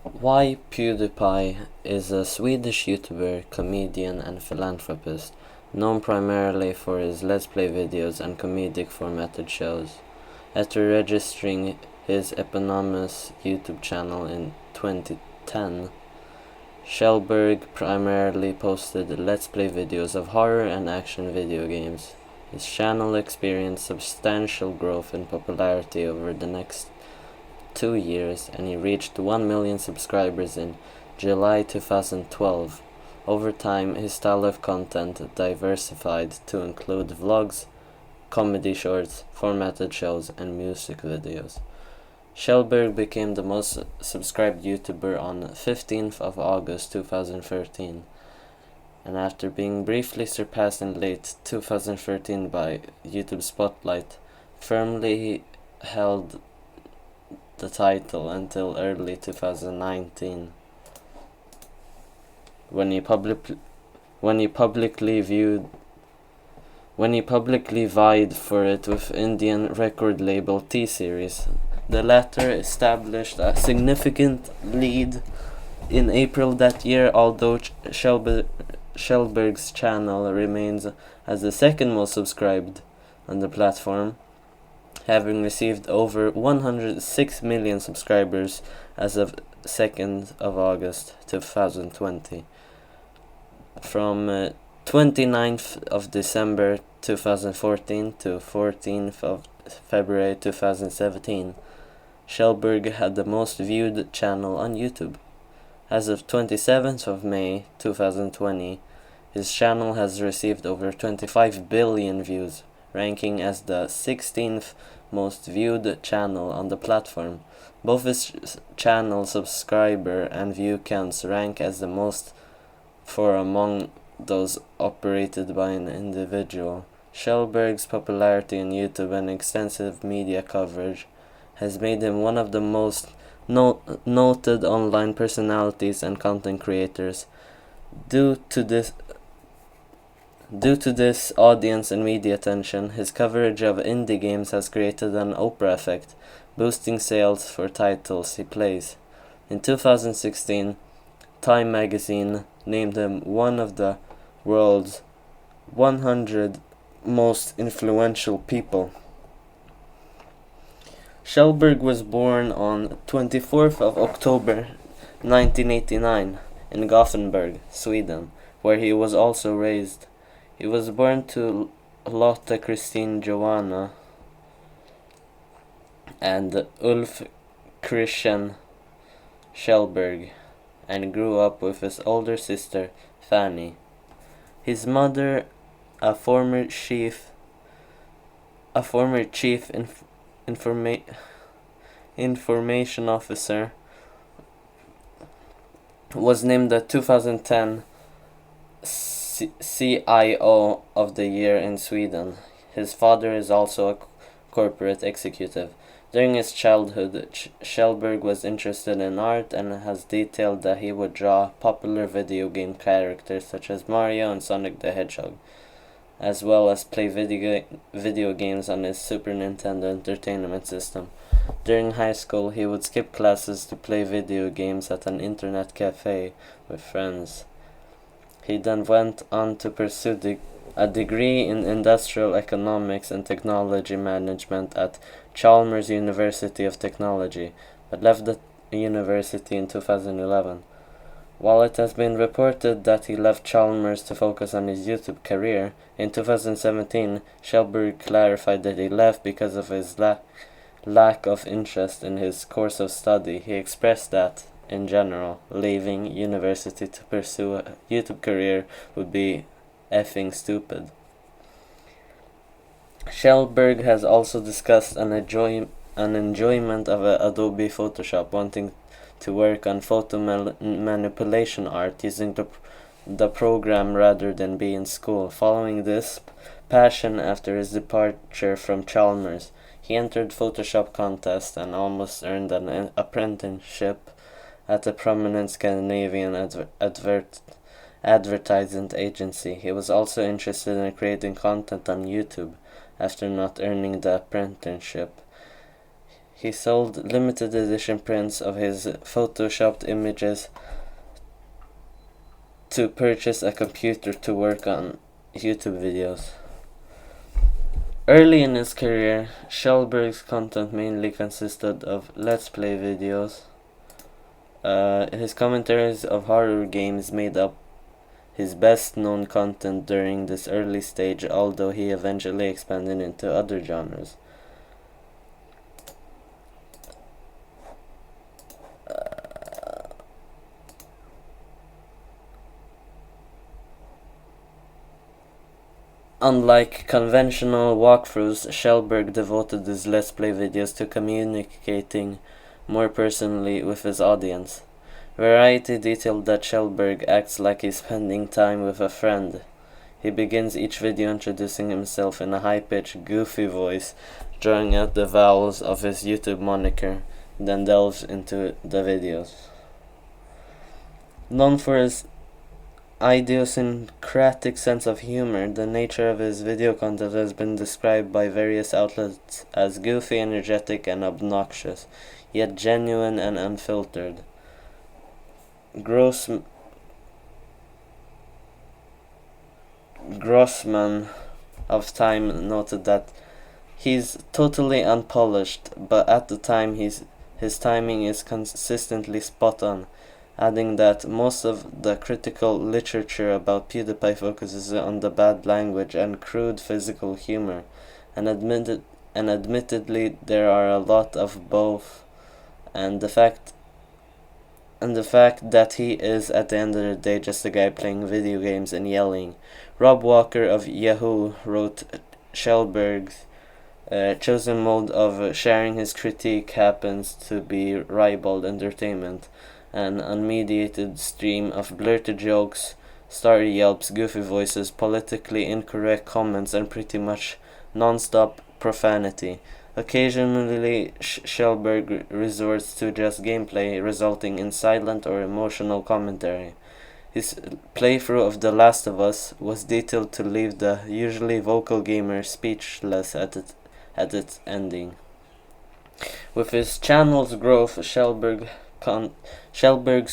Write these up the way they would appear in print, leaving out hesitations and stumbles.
Why PewDiePie is a Swedish YouTuber, comedian, and philanthropist, known primarily for his Let's Play videos and comedic formatted shows. After registering his eponymous YouTube channel in 2010, Kjellberg primarily posted Let's Play videos of horror and action video games. His channel experienced substantial growth in popularity over the next 2 years, and he reached 1 million subscribers in July 2012. Over time, his style of content diversified to include vlogs, comedy shorts, formatted shows, and music videos. Kjellberg became the most subscribed YouTuber on 15th of August 2013, and after being briefly surpassed in late 2013 by YouTube Spotlight, firmly held the title until early 2019, when he publicly vied for it with Indian record label Tseries. The latter established a significant lead in April that year, although Kjellberg's channel remains as the second most subscribed on the platform, having received over 106 million subscribers as of 2nd of August 2020. From 29th of December 2014 to 14th of February 2017, Kjellberg had the most viewed channel on YouTube. As of 27th of May 2020, his channel has received over 25 billion views, ranking as the 16th most viewed channel on the platform. Both his channel subscriber and view counts rank as the most for among those operated by an individual. Kjellberg's popularity on YouTube and extensive media coverage has made him one of the most noted online personalities and content creators. Due to this audience and media attention, his coverage of indie games has created an Oprah effect, boosting sales for titles he plays. In 2016, Time magazine named him one of the world's 100 most influential people. Kjellberg was born on 24th of October 1989 in Gothenburg, Sweden, where he was also raised. He was born to Lotta Kristin Joanna and Ulf Christian Kjellberg, and grew up with his older sister, Fanny. His mother, a former chief information officer, was named the 2010 CIO of the Year in Sweden. His father is also a corporate executive. During his childhood, Kjellberg was interested in art and has detailed that he would draw popular video game characters such as Mario and Sonic the Hedgehog, as well as play video games on his Super Nintendo Entertainment System. During high school, he would skip classes to play video games at an internet cafe with friends. He then went on to pursue a degree in industrial economics and technology management at Chalmers University of Technology, but left the university in 2011. While it has been reported that he left Chalmers to focus on his YouTube career, in 2017, Kjellberg clarified that he left because of his lack of interest in his course of study. He expressed that, in general, leaving university to pursue a YouTube career would be effing stupid. Kjellberg has also discussed an enjoyment of Adobe Photoshop, wanting to work on photo manipulation art using the program rather than be in school. Following this passion after his departure from Chalmers, he entered Photoshop contest and almost earned an apprenticeship at a prominent Scandinavian advertising agency. He was also interested in creating content on YouTube. After not earning the apprenticeship, he sold limited edition prints of his photoshopped images to purchase a computer to work on YouTube videos. Early in his career, Kjellberg's content mainly consisted of Let's Play videos. His commentaries of horror games made up his best-known content during this early stage, although he eventually expanded into other genres. Unlike conventional walkthroughs, Kjellberg devoted his Let's Play videos to communicating more personally with his audience. Variety detailed that Kjellberg acts like he's spending time with a friend. He begins each video introducing himself in a high-pitched, goofy voice, drawing out the vowels of his YouTube moniker, then delves into the videos. Known for his idiosyncratic sense of humor, the nature of his video content has been described by various outlets as goofy, energetic, and obnoxious, yet genuine and unfiltered. Grossman of Time noted that he's totally unpolished, but at the time his timing is consistently spot on, adding that most of the critical literature about PewDiePie focuses on the bad language and crude physical humor, and admittedly there are a lot of both, and the fact that he is at the end of the day just a guy playing video games and yelling. Rob Walker of Yahoo wrote Kjellberg's chosen mode of sharing his critique happens to be ribald entertainment, an unmediated stream of blurted jokes, starry yelps, goofy voices, politically incorrect comments, and pretty much non-stop profanity. Occasionally, Kjellberg resorts to just gameplay, resulting in silent or emotional commentary. His playthrough of The Last of Us was detailed to leave the usually vocal gamer speechless at its ending. With his channel's growth, Kjellberg's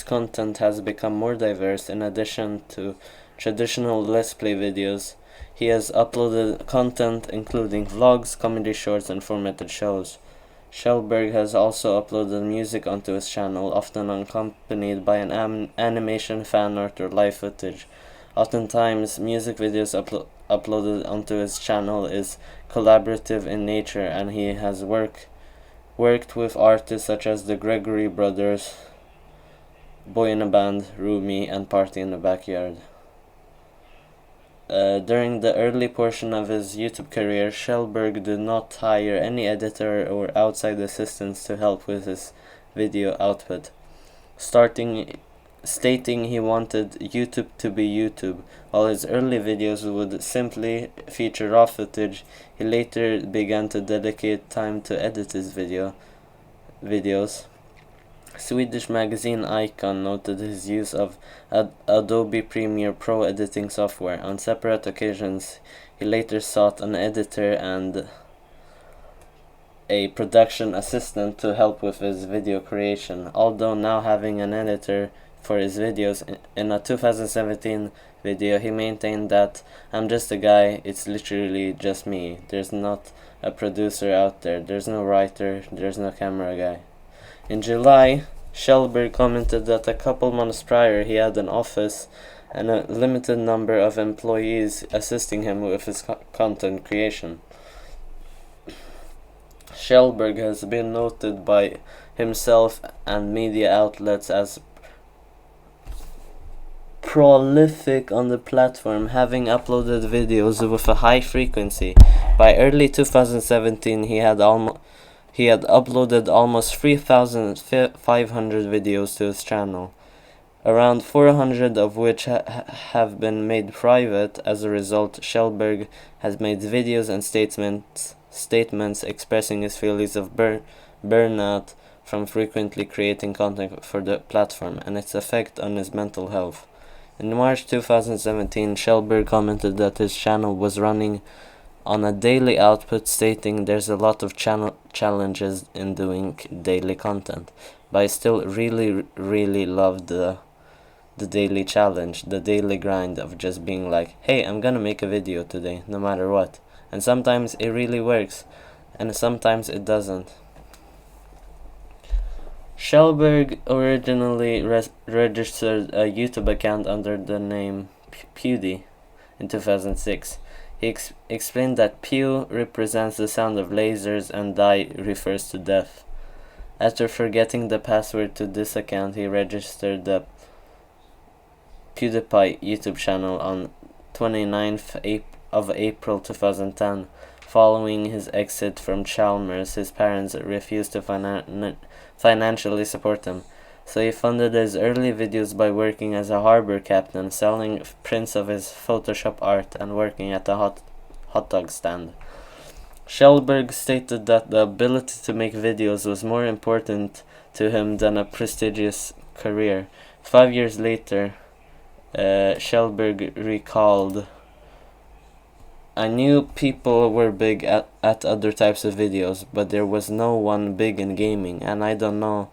content has become more diverse. In addition to traditional Let's Play videos, he has uploaded content including vlogs, comedy shorts, and formatted shows. Kjellberg has also uploaded music onto his channel, often accompanied by an animation, fan art, or live footage. Oftentimes, music videos uploaded onto his channel is collaborative in nature, and he has worked with artists such as the Gregory Brothers, Boy in a Band, Rumi, and Party in the Backyard. During the early portion of his YouTube career, Kjellberg did not hire any editor or outside assistants to help with his video output, stating he wanted YouTube to be YouTube. While his early videos would simply feature raw footage, he later began to dedicate time to edit his videos. Swedish magazine Icon noted his use of Adobe Premiere Pro editing software. On separate occasions, he later sought an editor and a production assistant to help with his video creation, although now having an editor for his videos. In a 2017 video, he maintained that, "I'm just a guy, it's literally just me. There's not a producer out there, there's no writer, there's no camera guy." In July, Kjellberg commented that a couple months prior he had an office and a limited number of employees assisting him with his content creation. Kjellberg has been noted by himself and media outlets as prolific on the platform, having uploaded videos with a high frequency. By early 2017, he had uploaded almost 3,500 videos to his channel, around 400 of which have been made private. As a result, Kjellberg has made videos and statements expressing his feelings of burnout from frequently creating content for the platform and its effect on his mental health. In March 2017, Kjellberg commented that his channel was running on a daily output, stating there's a lot of challenges in doing daily content, but I still really love the daily challenge, the daily grind of just being like, hey, I'm gonna make a video today, no matter what. And sometimes it really works, and sometimes it doesn't. Xiwii originally registered a YouTube account under the name PewDie in 2006. He explained that pew represents the sound of lasers and die refers to death. After forgetting the password to this account, he registered the PewDiePie YouTube channel on 29th of April 2010. Following his exit from Chalmers, his parents refused to financially support him, so he funded his early videos by working as a harbor captain, selling prints of his Photoshop art, and working at a hot dog stand. Xiwii stated that the ability to make videos was more important to him than a prestigious career. 5 years later, Xiwii recalled, I knew people were big at other types of videos, but there was no one big in gaming, and I don't know,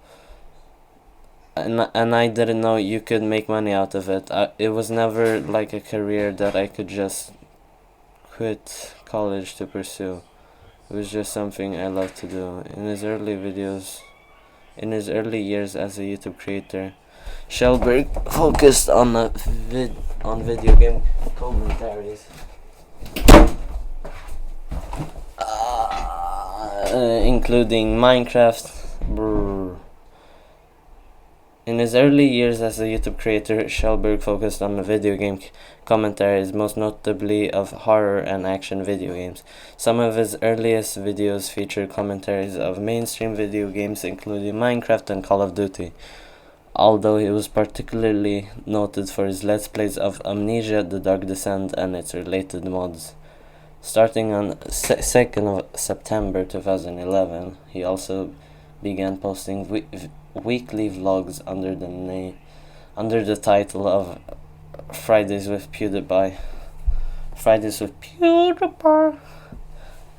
and I didn't know you could make money out of it. It was never like a career that I could just quit college to pursue. It was just something I loved to do. In his early years as a YouTube creator, Xiwii focused on video game commentaries, including Minecraft. In his early years as a YouTube creator, Xiwii focused on video game commentaries, most notably of horror and action video games. Some of his earliest videos featured commentaries of mainstream video games, including Minecraft and Call of Duty, although he was particularly noted for his Let's Plays of Amnesia: The Dark Descent and its related mods. Starting on 2nd of September 2011, he also began posting weekly vlogs under the title of Fridays with PewDiePie.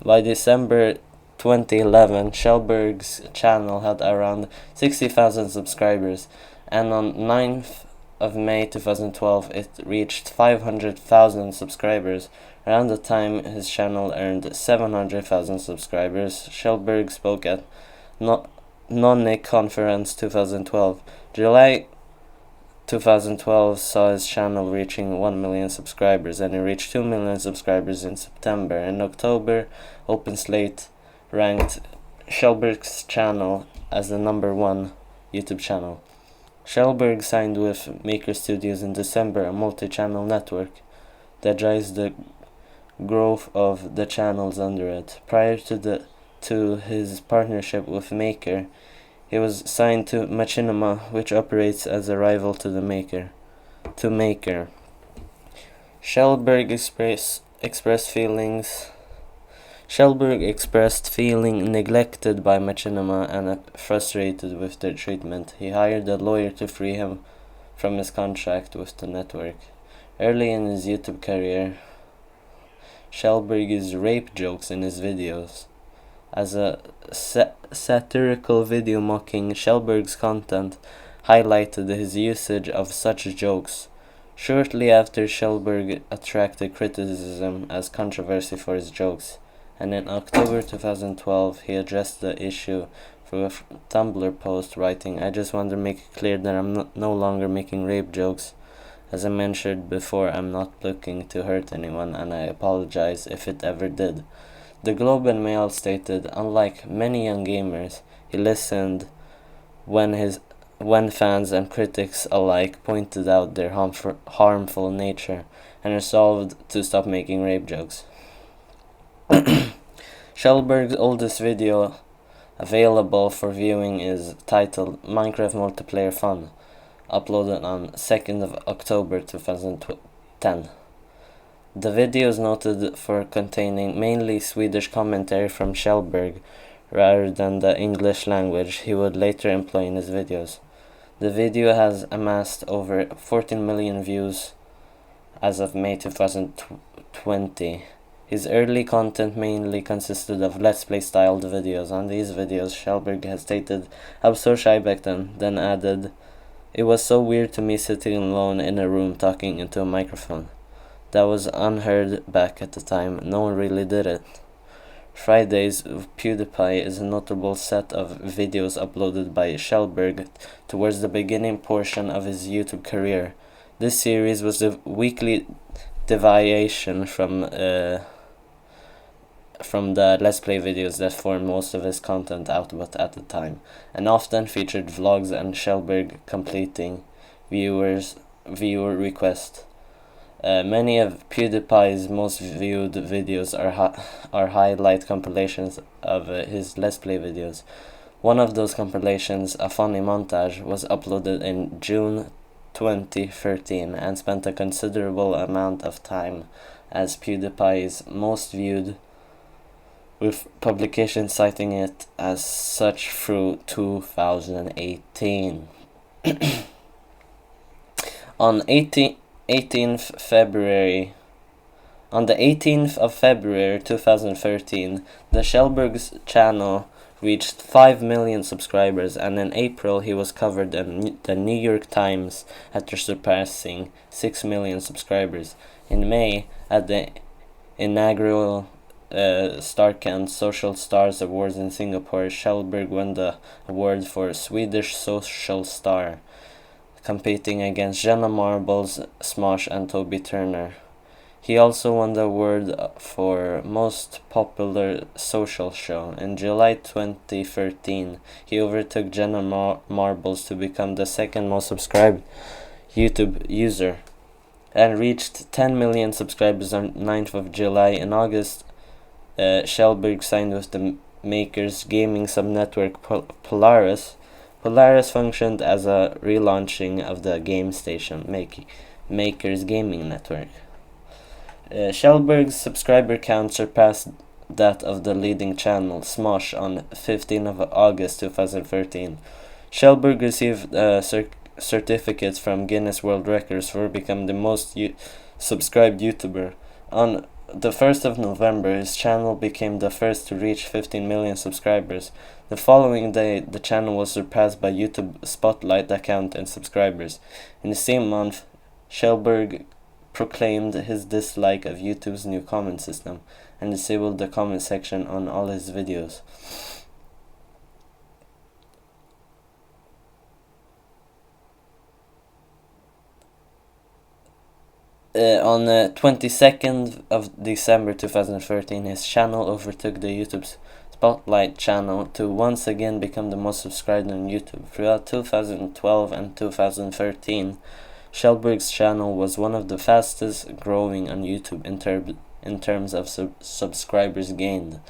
By December 2011, Xiwii's channel had around 60,000 subscribers, and on 9th of May 2012 it reached 500,000 subscribers. Around the time his channel earned 700,000 subscribers, Xiwii spoke at Nonic Conference 2012. July 2012 saw his channel reaching 1 million subscribers, and it reached 2 million subscribers in September. In October, OpenSlate ranked Xiwii's channel as the #1 YouTube channel. Xiwii signed with Maker Studios in December, a multi-channel network that drives the growth of the channels under it. Prior to his partnership with Maker, he was signed to Machinima, which operates as a rival to Maker. Xiwii expressed feeling neglected by Machinima and frustrated with their treatment. He hired a lawyer to free him from his contract with the network. Early in his YouTube career, Xiwii used rape jokes in his videos. As a satirical video mocking Xiwii's content highlighted his usage of such jokes. Shortly after, Xiwii attracted criticism as controversy for his jokes, and in October 2012 he addressed the issue through a Tumblr post, writing, I just want to make it clear that I'm no longer making rape jokes. As I mentioned before, I'm not looking to hurt anyone, and I apologize if it ever did. The Globe and Mail stated, unlike many young gamers, he listened when fans and critics alike pointed out their harmful nature, and resolved to stop making rape jokes. Xiwii's oldest video available for viewing is titled Minecraft Multiplayer Fun, uploaded on 2nd of October 2010. The video is noted for containing mainly Swedish commentary from Xiwii rather than the English language he would later employ in his videos. The video has amassed over 14 million views as of May 2020. His early content mainly consisted of Let's Play styled videos. On these videos, Kjellberg has stated, "I was so shy back then added, it was so weird to me sitting alone in a room talking into a microphone. That was unheard back at the time. No one really did it." Fridays with PewDiePie is a notable set of videos uploaded by Kjellberg towards the beginning portion of his YouTube career. This series was a weekly deviation from the Let's Play videos that formed most of his content output at the time, and often featured vlogs and Kjellberg completing viewer requests. Many of PewDiePie's most viewed videos are highlight compilations of his Let's Play videos. One of those compilations, a funny montage, was uploaded in June 2013 and spent a considerable amount of time as PewDiePie's most viewed, with publications citing it as such through 2018. On the 18th of February 2013, the Kjellberg's channel reached 5 million subscribers, and in April he was covered in the New York Times after surpassing 6 million subscribers. In May, at the inaugural Starkand Social Stars Awards in Singapore, Kjellberg won the award for Swedish Social Star, competing against Jenna Marbles, Smosh, and Toby Turner. He also won the award for Most Popular Social Show. In July 2013, he overtook Jenna Marbles to become the second most subscribed YouTube user, and reached 10 million subscribers on 9th of July. In August, Kjellberg signed with the Makers gaming subnetwork Polaris. Polaris functioned as a relaunching of the game station Makers gaming network. Kjellberg's subscriber count surpassed that of the leading channel, Smosh, on 15th of August 2013. Kjellberg received certificates from Guinness World Records for becoming the most subscribed YouTuber. On the 1st of November, his channel became the first to reach 15 million subscribers. The following day, the channel was surpassed by YouTube Spotlight account and subscribers. In the same month, Kjellberg proclaimed his dislike of YouTube's new comment system and disabled the comment section on all his videos. On the 22nd of December 2013, his channel overtook the YouTube Spotlight channel to once again become the most subscribed on YouTube. Throughout 2012 and 2013, Kjellberg's channel was one of the fastest growing on YouTube in terms of subscribers gained.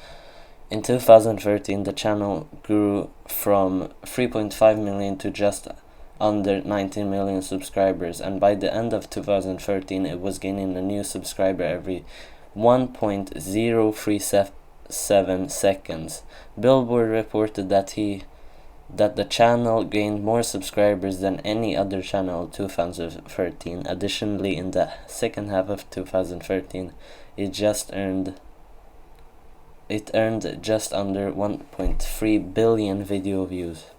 In 2013, the channel grew from 3.5 million to just under 19 million subscribers, and by the end of 2013, it was gaining a new subscriber every 1.037 seconds. Billboard reported that the channel gained more subscribers than any other channel in 2013. Additionally, in the second half of 2013, it earned just under 1.3 billion video views.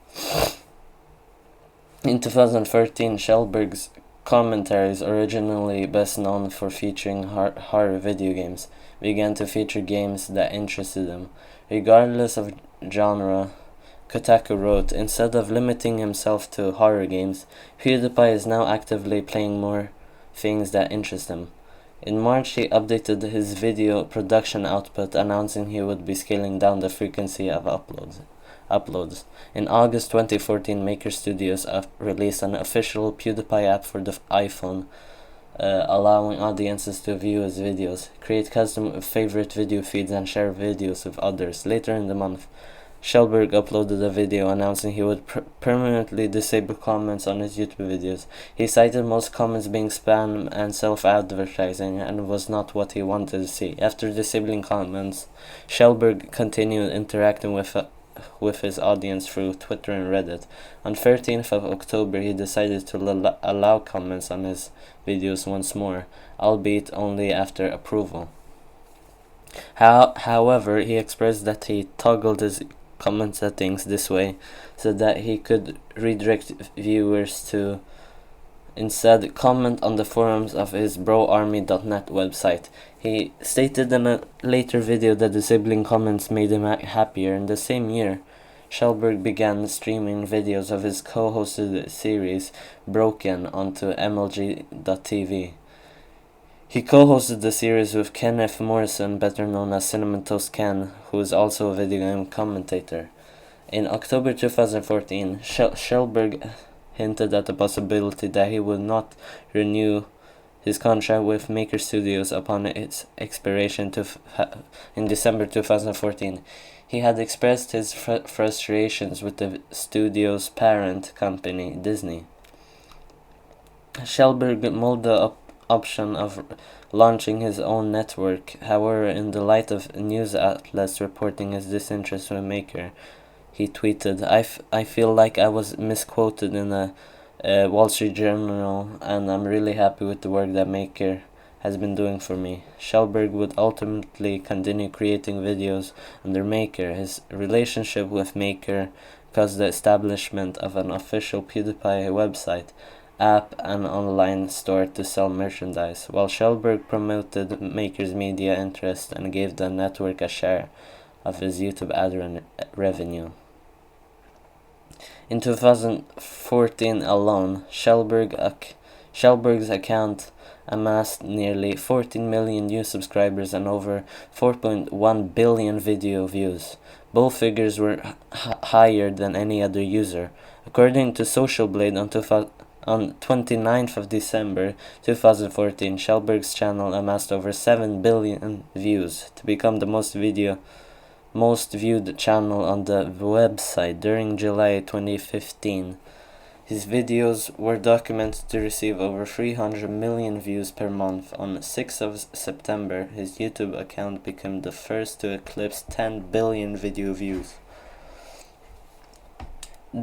In 2013, Kjellberg's commentaries, originally best known for featuring horror video games, began to feature games that interested him. Regardless of genre, Kotaku wrote, "Instead of limiting himself to horror games, PewDiePie is now actively playing more things that interest him." In March, he updated his video production output, announcing he would be scaling down the frequency of uploads. In August 2014, Maker Studios released an official PewDiePie app for the iPhone, allowing audiences to view his videos, create custom favorite video feeds, and share videos with others. Later in the month, Kjellberg uploaded a video announcing he would permanently disable comments on his YouTube videos. He cited most comments being spam and self-advertising and was not what he wanted to see. After disabling comments, Kjellberg continued interacting with his audience through Twitter and Reddit. On 13th of October, he decided to allow comments on his videos once more, albeit only after approval. However, he expressed that he toggled his comment settings this way so that he could redirect viewers to instead comment on the forums of his broarmy.net website. He stated in a later video that disabling comments made him happier. In the same year, Schellberg began streaming videos of his co-hosted series Broken onto MLG.tv. He co-hosted the series with Kenneth Morrison, better known as Cinnamon Toast Ken, who is also a video game commentator. In October 2014, Schellberg hinted at the possibility that he would not renew his contract with Maker Studios upon its expiration in December 2014. He had expressed his frustrations with the studio's parent company, Disney. Schellberg mulled the option of launching his own network. However, in the light of news outlets reporting his disinterest in Maker, he tweeted, I feel like I was misquoted in a Wall Street Journal, and I'm really happy with the work that Maker has been doing for me. Schellberg would ultimately continue creating videos under Maker. His relationship with Maker caused the establishment of an official PewDiePie website, app, and online store to sell merchandise, while Schellberg promoted Maker's media interest and gave the network a share of his YouTube ad revenue. In 2014 alone, Schellberg's account amassed nearly 14 million new subscribers and over 4.1 billion video views. Both figures were higher than any other user. According to Social Blade, on 29th of December 2014, Schellberg's channel amassed over 7 billion views to become the most viewed channel on the website. During July 2015, his videos were documented to receive over 300 million views per month. On 6th of September, his YouTube account became the first to eclipse 10 billion video views.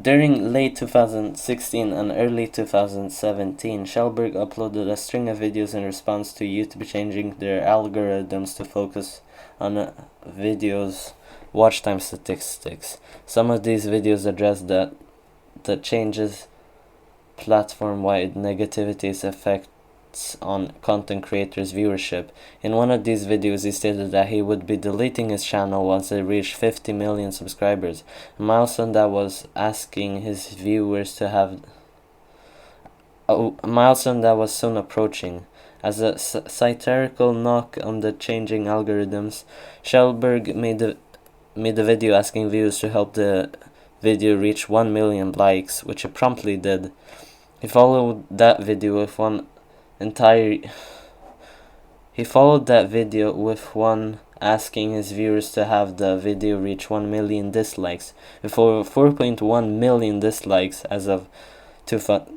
During late 2016 and early 2017, Schellberg uploaded a string of videos in response to YouTube changing their algorithms to focus on videos' watch time statistics. Some of these videos address the changes platform-wide negativity's effects on content creators' viewership. In one of these videos, he stated that he would be deleting his channel once it reached 50 million subscribers, a milestone that was asking his viewers to have a milestone that was soon approaching. As a satirical knock on the changing algorithms, Schellberg made a video asking viewers to help the video reach 1 million likes, which it promptly did. He followed that video with one asking his viewers to have the video reach 1 million dislikes. With over 4.1 million dislikes as of the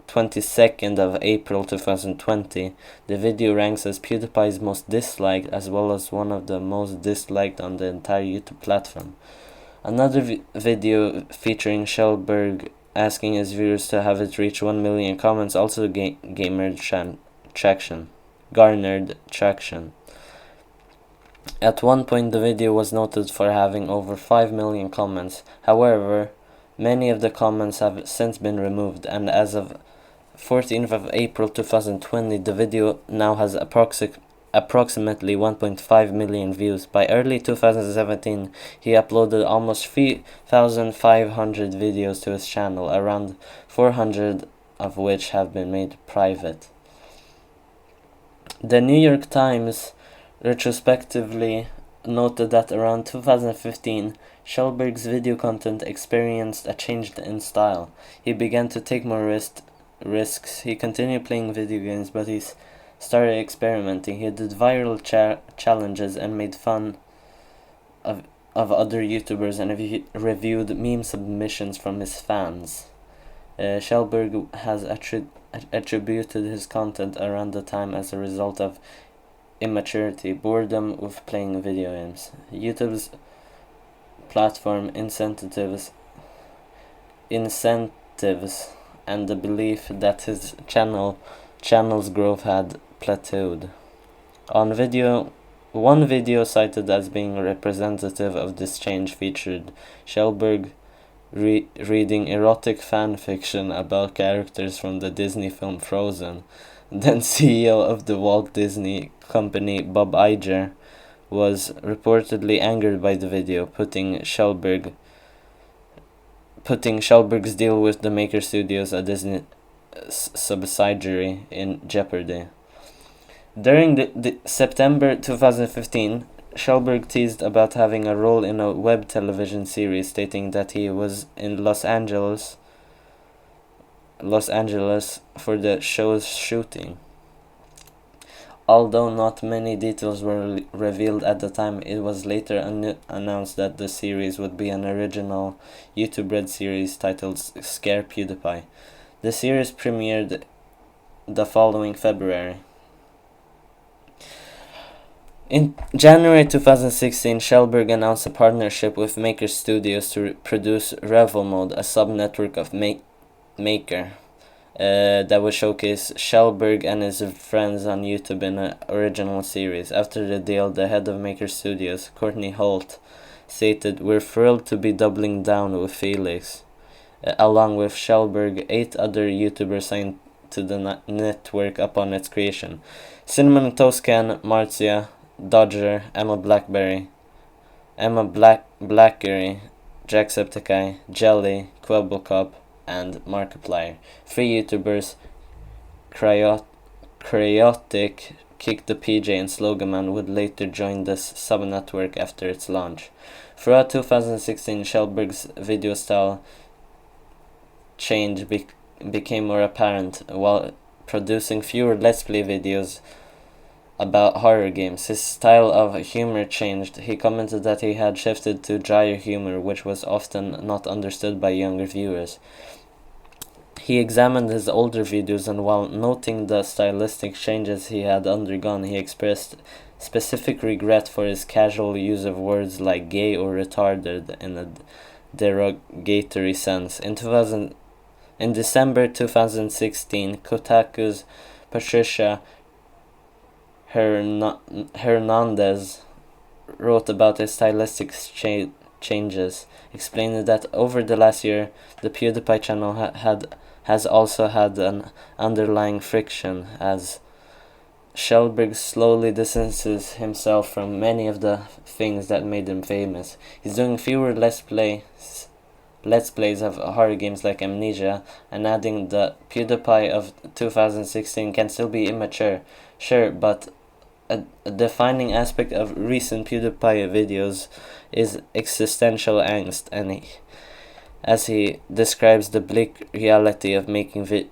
22nd of April 2020, the video ranks as PewDiePie's most disliked as well as one of the most disliked on the entire YouTube platform. Another video featuring Schellberg asking his viewers to have it reach 1 million comments also garnered traction. At one point, the video was noted for having over 5 million comments. However, many of the comments have since been removed, and as of 14th of April 2020, the video now has approximately 1.5 million views. By early 2017, he uploaded almost 3,500 videos to his channel, around 400 of which have been made private. The New York Times retrospectively noted that around 2015, Schellberg's video content experienced a change in style. He began to take more risks. He continued playing video games, but he started experimenting. He did viral challenges and made fun of other YouTubers, and reviewed meme submissions from his fans. Schellberg has attributed his content around the time as a result of immaturity, boredom with playing video games, YouTube's platform incentives, and the belief that his channel's growth had plateaued. On video One video cited as being representative of this change featured Schellberg reading erotic fan fiction about characters from the Disney film Frozen. Then CEO of the Walt Disney Company, Bob Iger, was reportedly angered by the video, putting Schellberg's deal with the Maker Studios, a Disney subsidiary, in jeopardy. During the September 2015, Schellberg teased about having a role in a web television series, stating that he was in Los Angeles for the show's shooting. Although not many details were revealed at the time, it was later announced that the series would be an original YouTube-Red series titled Scare PewDiePie. The series premiered the following February. In January 2016, Schellberg announced a partnership with Maker Studios to produce Revel Mode, a sub-network of Maker, that would showcase Schellberg and his friends on YouTube in an original series. After the deal, the head of Maker Studios, Courtney Holt, stated, "We're thrilled to be doubling down with Felix." Along with Schellberg, 8 other YouTubers signed to the network upon its creation. Cinnamon Toast Can, Marzia, Dodger, Emma Blackberry, Blackery, Jacksepticeye, Jelly, Quebblecop, and Markiplier. 3 YouTubers, Cryotic, Kick the PJ, and Slogaman, would later join this sub-network after its launch. Throughout 2016, Schellberg's video style change became more apparent. While producing fewer Let's Play videos about horror games, his style of humor changed. He commented that he had shifted to drier humor, which was often not understood by younger viewers. He examined his older videos, and while noting the stylistic changes he had undergone, he expressed specific regret for his casual use of words like gay or retarded in a derogatory sense. In December 2016, Kotaku's Patricia Hernandez wrote about his stylistic changes, explaining that over the last year, the PewDiePie channel has also had an underlying friction, as Schellberg slowly distances himself from many of the things that made him famous. He's doing fewer Let's Plays of horror games like Amnesia, and adding the PewDiePie of 2016 can still be immature, sure, but a defining aspect of recent PewDiePie videos is existential angst, and as he describes the bleak reality of making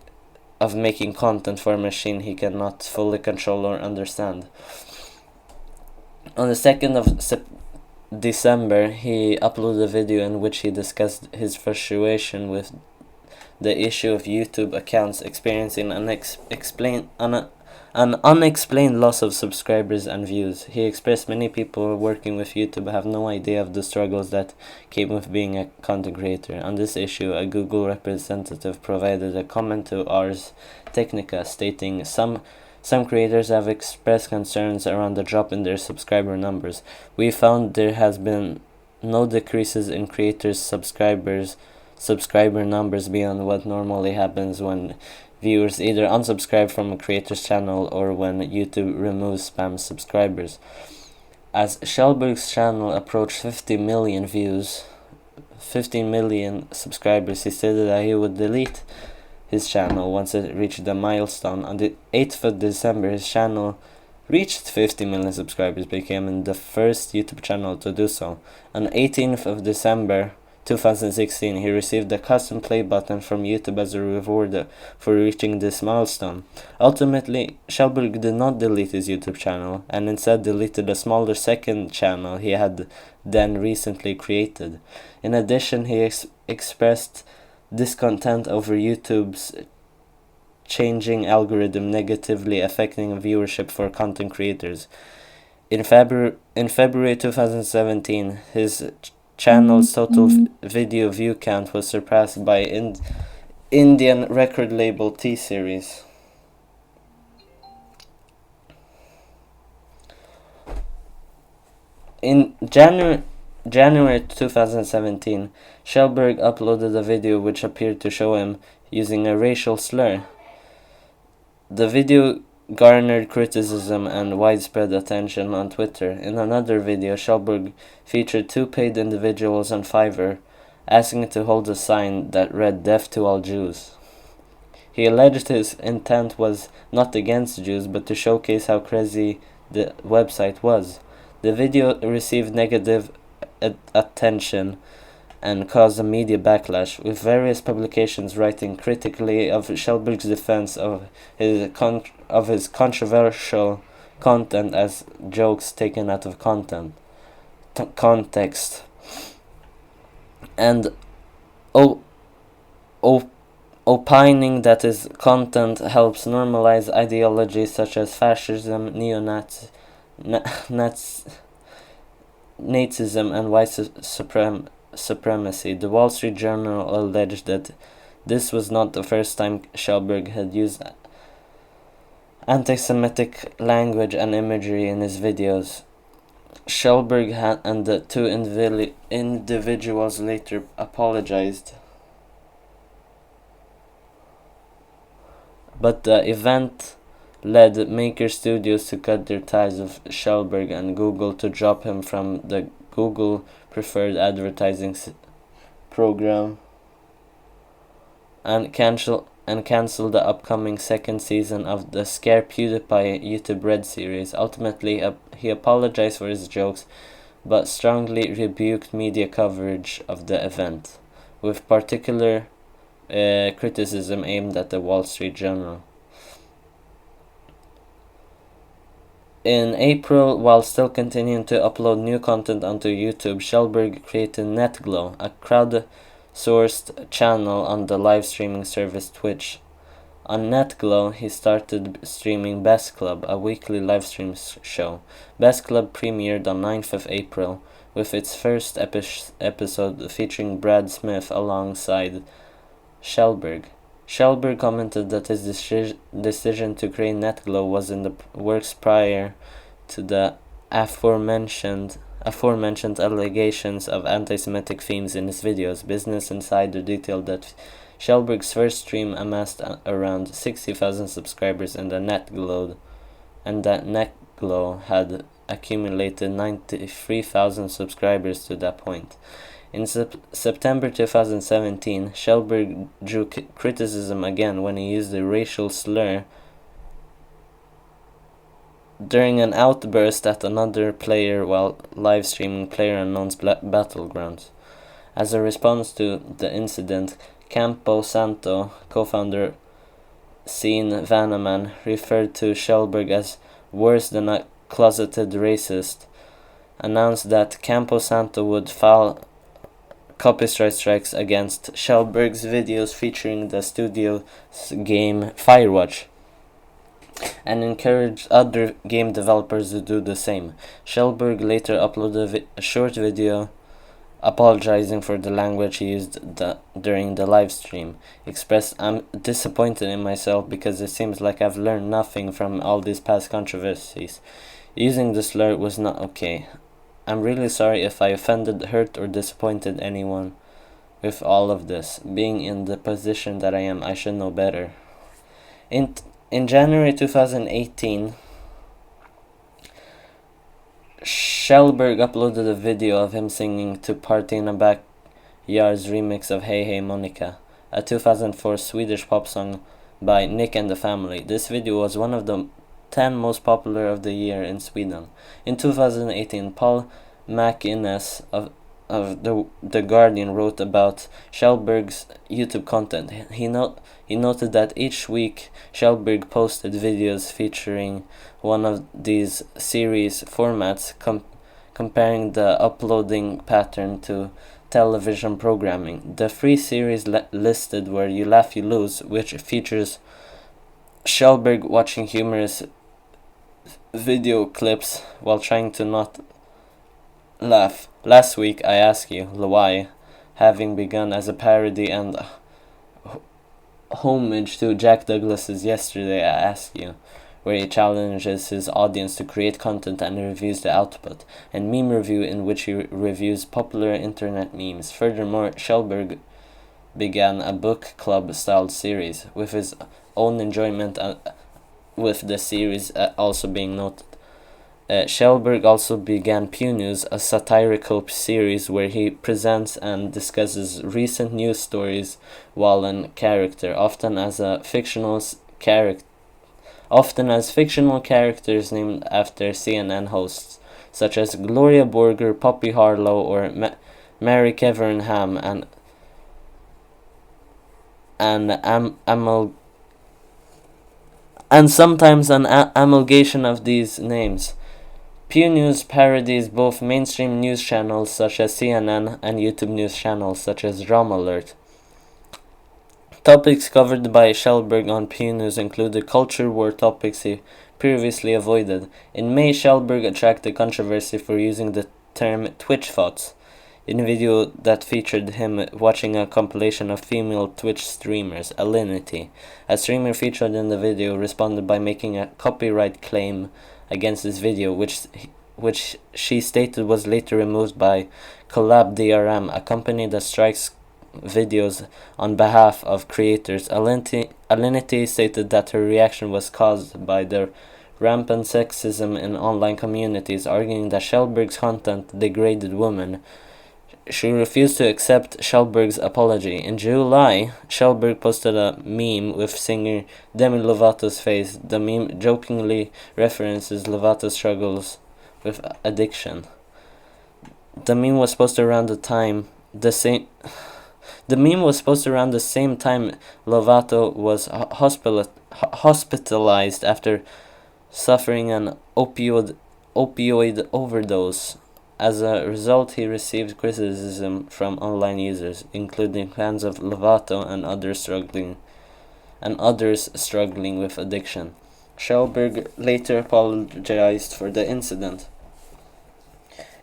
content for a machine he cannot fully control or understand. On the 2nd of December, he uploaded a video in which he discussed his frustration with the issue of YouTube accounts experiencing an unexplained loss of subscribers and views. He expressed many people working with YouTube have no idea of the struggles that came with being a content creator. On this issue, a Google representative provided a comment to Ars Technica, stating some creators have expressed concerns around the drop in their subscriber numbers. We found there has been no decreases in creators' subscriber numbers beyond what normally happens when viewers either unsubscribe from a creator's channel or when YouTube removes spam subscribers. As Schellberg's channel approached 15 million subscribers, he stated that he would delete his channel once it reached the milestone. On the 8th of December, his channel reached 50 million subscribers, becoming the first YouTube channel to do so. On 18th of December 2016, he received a custom play button from YouTube as a reward for reaching this milestone. Ultimately, Schellberg did not delete his YouTube channel, and instead deleted a smaller second channel he had then recently created. In addition, he expressed discontent over YouTube's changing algorithm negatively affecting viewership for content creators. In February 2017, his channel's total video view count was surpassed by Indian record label Tseries. In January 2017, Schellberg uploaded a video which appeared to show him using a racial slur. The video garnered criticism and widespread attention on Twitter. In another video, Schellberg featured two paid individuals on Fiverr asking to hold a sign that read "Death to all Jews." He alleged his intent was not against Jews, but to showcase how crazy the website was. The video received negative attention and caused a media backlash, with various publications writing critically of Schellberg's defense of his controversial content as jokes taken out of context, and opining that his content helps normalize ideologies such as fascism, neo-Nazism, and white supremacy. The Wall Street Journal alleged that this was not the first time Schellberg had used anti-Semitic language and imagery in his videos. Schellberg and the two individuals later apologized, but the event led Maker Studios to cut their ties with Schellberg and Google to drop him from the Google Preferred Advertising program and cancel the upcoming second season of the Scare PewDiePie YouTube Red series. Ultimately, he apologized for his jokes, but strongly rebuked media coverage of the event, with particular criticism aimed at the Wall Street Journal. In April, while still continuing to upload new content onto YouTube, Schellberg created NetGlow, a crowd-sourced channel on the live streaming service Twitch. On NetGlow, he started streaming Best Club, a weekly live stream show. Best Club premiered on 9th of April, with its first episode featuring Brad Smith alongside Schellberg. Schellberg commented that his decision to create NetGlow was in the works prior to the aforementioned allegations of anti-Semitic themes in his videos. Business Insider detailed that Schellberg's first stream amassed around 60,000 subscribers in the NetGlow, and that NetGlow had accumulated 93,000 subscribers to that point. In September 2017, Schellberg drew criticism again when he used a racial slur during an outburst at another player while live streaming PlayerUnknown's Battlegrounds. As a response to the incident, Campo Santo co-founder Sean Vanaman referred to Schellberg as worse than a closeted racist, announced that Campo Santo would file copyright strikes against Schellberg's videos featuring the studio's game Firewatch, and encouraged other game developers to do the same. Schellberg later uploaded a short video apologizing for the language he used during the live stream. Expressed, "I'm disappointed in myself because it seems like I've learned nothing from all these past controversies. Using the slur was not okay. I'm really sorry if I offended, hurt, or disappointed anyone with all of this. Being in the position that I am, I should know better." In January 2018, Schellberg uploaded a video of him singing to Party in a Backyard's remix of Hey Hey Monica, a 2004 Swedish pop song by Nick and the Family. This video was one of the 10 most popular of the year in Sweden. In 2018, Paul McInnes of the Guardian wrote about Schellberg's YouTube content. He noted that each week Schellberg posted videos featuring one of these series formats, comparing the uploading pattern to television programming. The free series listed were You Laugh, You Lose, which features Schellberg watching humorous video clips while trying to not laugh. Last Week, I Ask You, Why, having begun as a parody and homage to Jack Douglas's Yesterday, I Ask You, where he challenges his audience to create content and reviews the output, and Meme Review, in which he reviews popular internet memes. Furthermore, Kjellberg began a book club-styled series, with his own enjoyment with the series also being noted. Kjellberg also began Pew News, a satirical series where he presents and discusses recent news stories while in character, often as fictional characters named after CNN hosts, such as Gloria Borger, Poppy Harlow, or Mary Kevernham, and sometimes an amalgamation of these names. Pew News parodies both mainstream news channels such as CNN and YouTube news channels such as Drama Alert. Topics covered by Kjellberg on Pew News included culture war topics he previously avoided. In May, Kjellberg attracted controversy for using the term Twitch thoughts in a video that featured him watching a compilation of female Twitch streamers, Alinity. A streamer featured in the video responded by making a copyright claim against this video, which she stated was later removed by Collab DRM, a company that strikes videos on behalf of creators. Alinity stated that her reaction was caused by the rampant sexism in online communities, arguing that Kjellberg's content degraded women. She refused to accept Kjellberg's apology. In July, Kjellberg posted a meme with singer Demi Lovato's face. The meme jokingly references Lovato's struggles with addiction. The meme was posted around the same time Lovato was hospitalized after suffering an opioid overdose. As a result, he received criticism from online users, including fans of Lovato and others struggling with addiction. Kjellberg later apologized for the incident.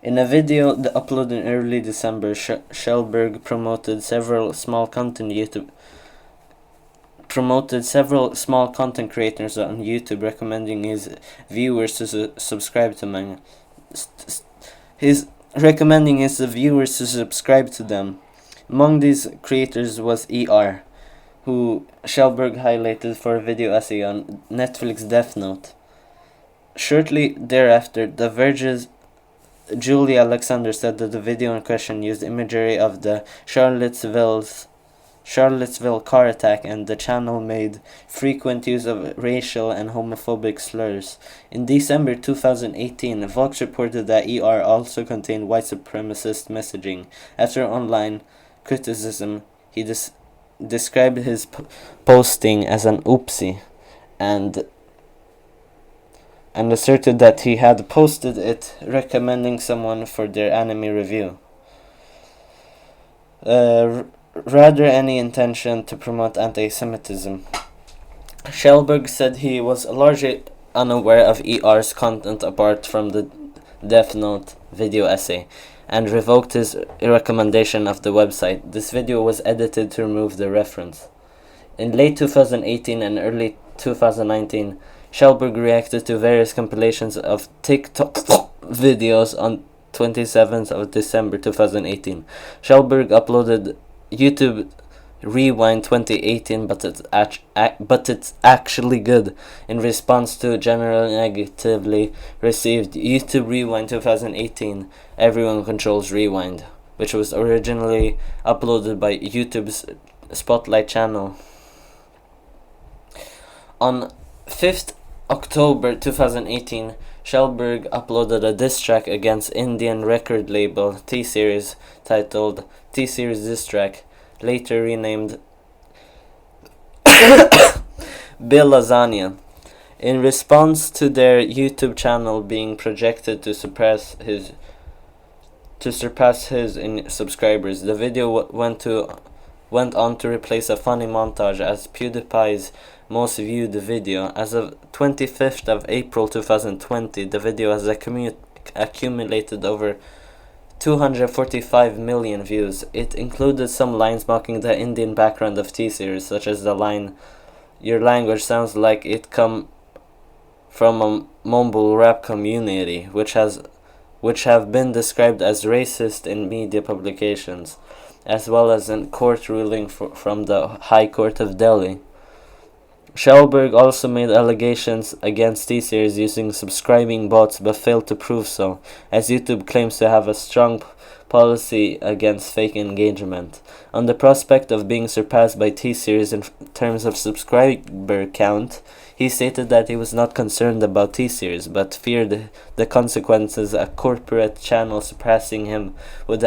In a video uploaded in early December, Kjellberg promoted several small content creators on YouTube, recommending his viewers to subscribe to them. Among these creators was ER, who Kjellberg highlighted for a video essay on Netflix Death Note. Shortly thereafter, The Verge's Julie Alexander said that the video in question used imagery of the Charlottesville car attack, and the channel made frequent use of racial and homophobic slurs. In December 2018, Vox reported that ER also contained white supremacist messaging. After online criticism, he described his posting as an oopsie, and asserted that he had posted it recommending someone for their anime review, rather any intention to promote anti-Semitism. Kjellberg said he was largely unaware of ER's content apart from the Death Note video essay, and revoked his recommendation of the website. This video was edited to remove the reference. In late 2018 and early 2019, Kjellberg reacted to various compilations of TikTok videos on 27th of December 2018. Kjellberg uploaded YouTube Rewind 2018, but it's actually good, in response to generally negatively received YouTube Rewind 2018, Everyone Controls Rewind, which was originally uploaded by YouTube's Spotlight channel. On 5th October 2018, Kjellberg uploaded a diss track against Indian record label T-Series titled T-Series Diss Track, later renamed Bill Lasagna. In response to their YouTube channel being projected to surpass his in subscribers, the video went on to replace a funny montage as PewDiePie's most viewed video. As of 25th of April 2020, the video has accumulated over 245 million views. It included some lines mocking the Indian background of T-Series, such as the line, "Your language sounds like it come from a mumble rap community, which have been described as racist in media publications, as well as in court ruling from the High Court of Delhi. Schellberg also made allegations against T-Series using subscribing bots but failed to prove so, as YouTube claims to have a strong policy against fake engagement. On the prospect of being surpassed by T-Series in terms of subscriber count, he stated that he was not concerned about T-Series, but feared the consequences a corporate channel surpassing him would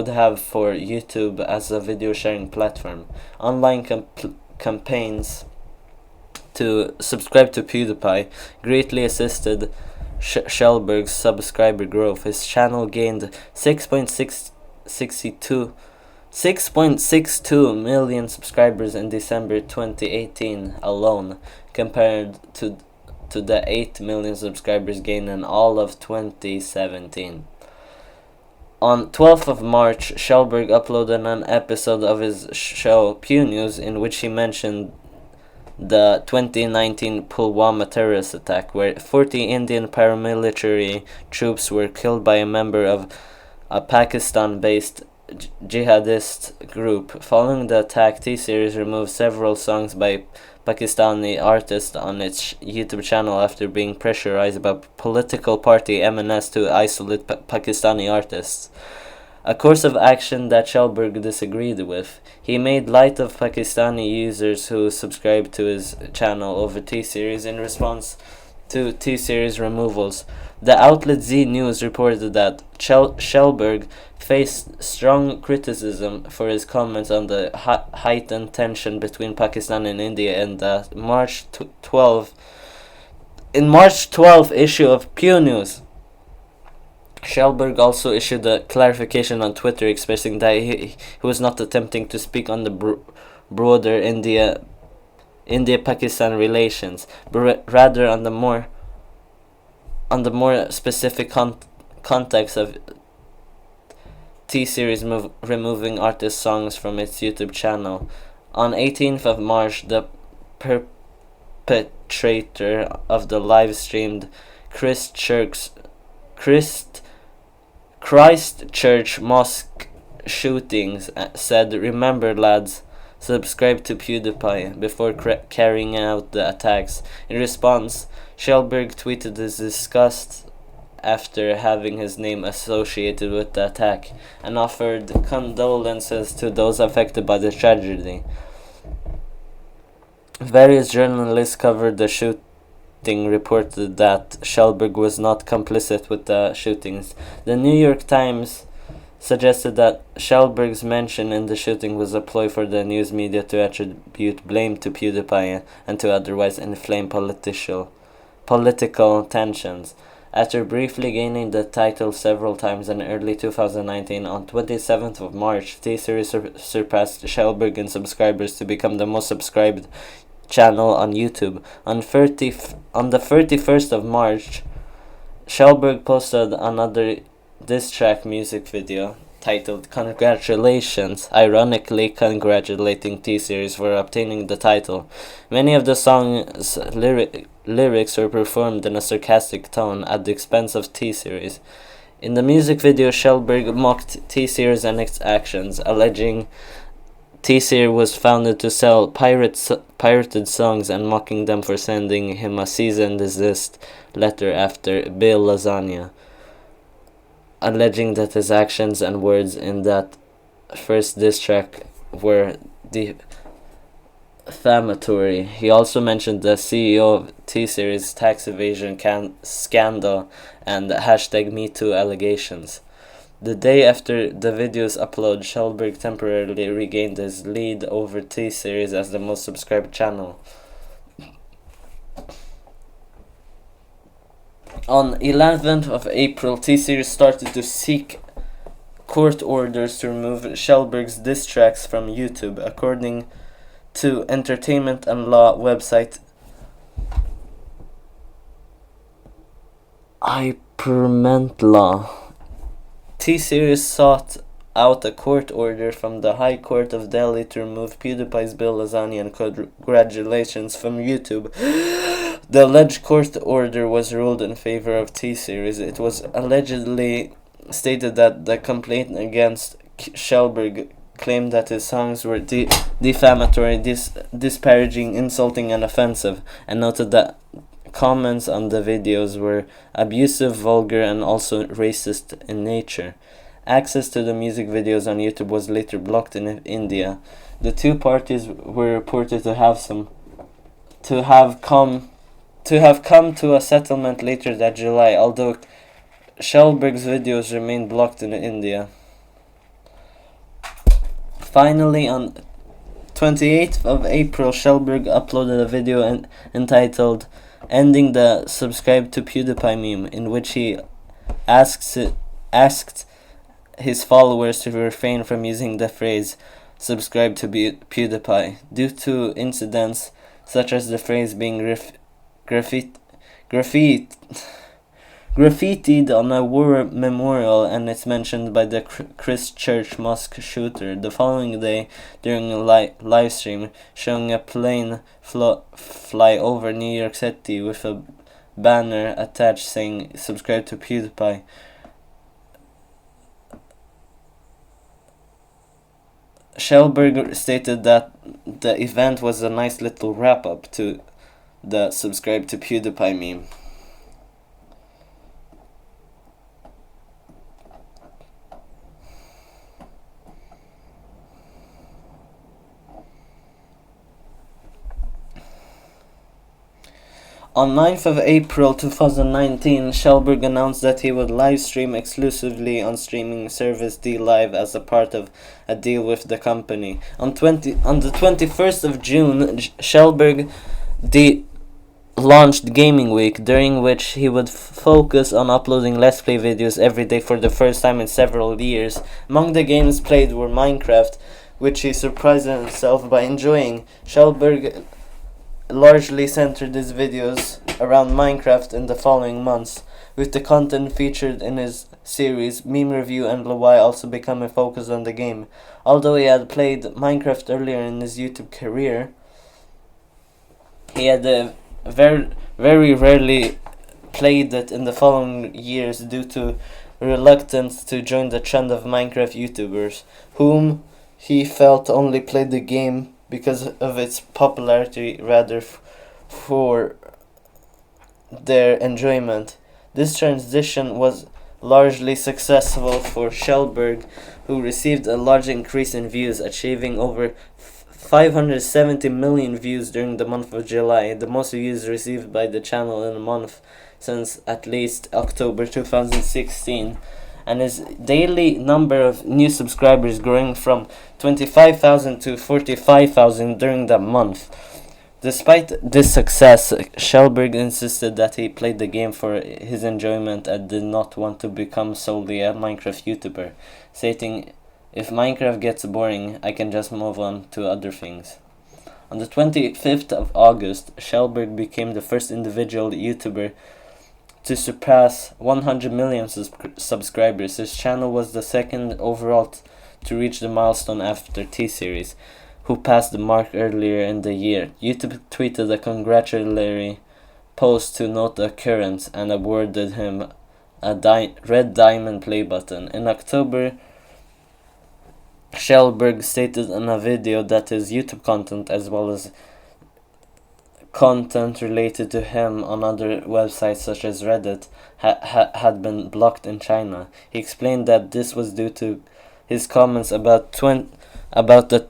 have for YouTube as a video sharing platform. Online campaigns to subscribe to PewDiePie greatly assisted Schellberg's subscriber growth. His channel gained 6.62 million subscribers in December 2018 alone, compared to the 8 million subscribers gained in all of 2017. On 12th of March, Schellberg uploaded an episode of his show PewNews in which he mentioned the 2019 Pulwama terrorist attack, where 40 Indian paramilitary troops were killed by a member of a Pakistan-based jihadist group. Following the attack, T-Series removed several songs by Pakistani artists on its YouTube channel after being pressurized by political party MNS to isolate Pakistani artists, a course of action that Schellberg disagreed with. He made light of Pakistani users who subscribed to his channel over T-Series in response to T-Series removals. The outlet Z News reported that Schellberg faced strong criticism for his comments on the heightened tension between Pakistan and India in the March 12th issue of PewNews. Schellberg also issued a clarification on Twitter expressing that he was not attempting to speak on the broader India-Pakistan relations, but rather on the more specific context of T-Series removing artist songs from its YouTube channel. On 18th of March, the perpetrator of the live-streamed Christchurch mosque shootings said, "Remember, lads, subscribe to PewDiePie," before carrying out the attacks. In response, Schellberg tweeted his disgust after having his name associated with the attack and offered condolences to those affected by the tragedy. Various journalists covered the shooting reported that Schellberg was not complicit with the shootings. The New York Times suggested that Schellberg's mention in the shooting was a ploy for the news media to attribute blame to PewDiePie and to otherwise inflame political tensions. After briefly gaining the title several times in early 2019, on 27th of March, T-Series surpassed Schellberg in subscribers to become the most subscribed channel on YouTube. On the 31st of March, Schellberg posted another diss track music video titled "Congratulations," ironically congratulating T-Series for obtaining the title. Many of the song's lyrics were performed in a sarcastic tone at the expense of T-Series. In the music video, Schellberg mocked T-Series and its actions, alleging T-Series was founded to sell pirated songs and mocking them for sending him a cease and desist letter after Bill Lasagna, alleging that his actions and words in that first diss track were defamatory. He also mentioned the CEO of T-Series tax evasion scandal and #MeToo allegations. The day after the video's upload, Schellberg temporarily regained his lead over T-Series as the most subscribed channel. On 11th of April, T-Series started to seek court orders to remove Schellberg's diss tracks from YouTube, according to entertainment and law website iPermentlaw. T-Series sought out a court order from the High Court of Delhi to remove PewDiePie's Bill Lasagna and congratulations from YouTube. The alleged court order was ruled in favor of T-Series. It was allegedly stated that the complaint against Kjellberg claimed that his songs were defamatory, disparaging, insulting, and offensive, and noted that comments on the videos were abusive, vulgar, and also racist in nature. Access to the music videos on YouTube was later blocked in India. The two parties were reported to have come to a settlement later that July, although Kjellberg's videos remained blocked in India. Finally, on 28th of April, Kjellberg uploaded a video entitled "Ending the Subscribe to PewDiePie Meme," in which he asked his followers to refrain from using the phrase "subscribe to PewDiePie" due to incidents such as the phrase being graffitied on a war memorial, and it's mentioned by the Christchurch mosque shooter the following day during a live stream showing a plane fly over New York City with a banner attached saying "subscribe to PewDiePie." Kjellberg stated that the event was a nice little wrap-up to the "subscribe to PewDiePie" meme. On 9th of April 2019, Kjellberg announced that he would live stream exclusively on streaming service DLive as a part of a deal with the company. On the 21st of June, Kjellberg launched Gaming Week, during which he would focus on uploading Let's Play videos every day for the first time in several years. Among the games played were Minecraft, which he surprised himself by enjoying. Kjellberg largely centered his videos around Minecraft in the following months, with the content featured in his series Meme Review and Xiwii also becoming focused on the game. Although he had played Minecraft earlier in his YouTube career, he had very rarely played it in the following years due to reluctance to join the trend of Minecraft YouTubers, whom he felt only played the game because of its popularity rather for their enjoyment. This transition was largely successful for Kjellberg, who received a large increase in views, achieving over 570 million views during the month of July, the most views received by the channel in a month since at least October 2016. And his daily number of new subscribers growing from 25,000 to 45,000 during that month. Despite this success, Kjellberg insisted that he played the game for his enjoyment and did not want to become solely a Minecraft YouTuber, stating, "If Minecraft gets boring, I can just move on to other things." On the 25th of August, Kjellberg became the first individual YouTuber to surpass 100 million subscribers. His channel was the second overall to reach the milestone after T-Series, who passed the mark earlier in the year. YouTube tweeted a congratulatory post to note the occurrence and awarded him a red diamond play button. In October, Kjellberg stated in a video that his YouTube content, as well as content related to him on other websites such as Reddit, had been blocked in China. He explained that this was due to his comments about the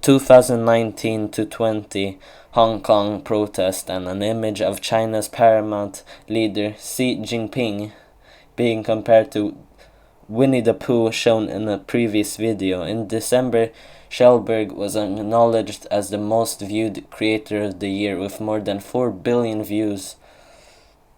2019-20 Hong Kong protest and an image of China's paramount leader Xi Jinping being compared to Winnie the Pooh shown in a previous video. In December, Kjellberg was acknowledged as the most viewed creator of the year with more than 4 billion views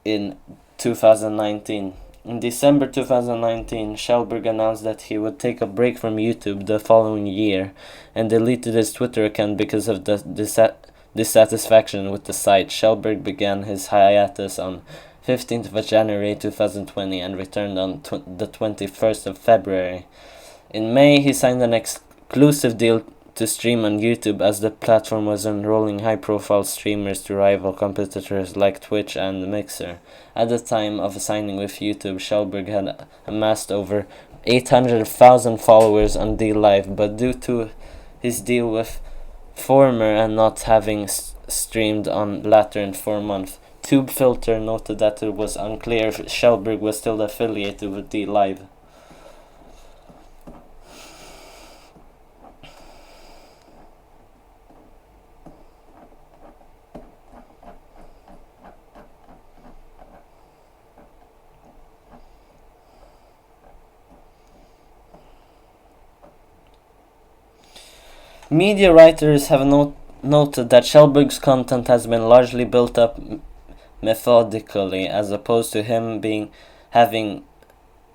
in 2019. In December 2019, Kjellberg announced that he would take a break from YouTube the following year and deleted his Twitter account because of the dissatisfaction with the site. Kjellberg began his hiatus on 15th of January 2020 and returned on the 21st of February. In May, he signed an exclusive deal to stream on YouTube, as the platform was enrolling high-profile streamers to rival competitors like Twitch and Mixer. At the time of signing with YouTube, Kjellberg had amassed over 800,000 followers on DLive, but due to his deal with former and not having streamed on latter in 4 months, TubeFilter noted that it was unclear if Kjellberg was still affiliated with DLive. Media writers have noted that Kjellberg's content has been largely built up methodically, as opposed to him having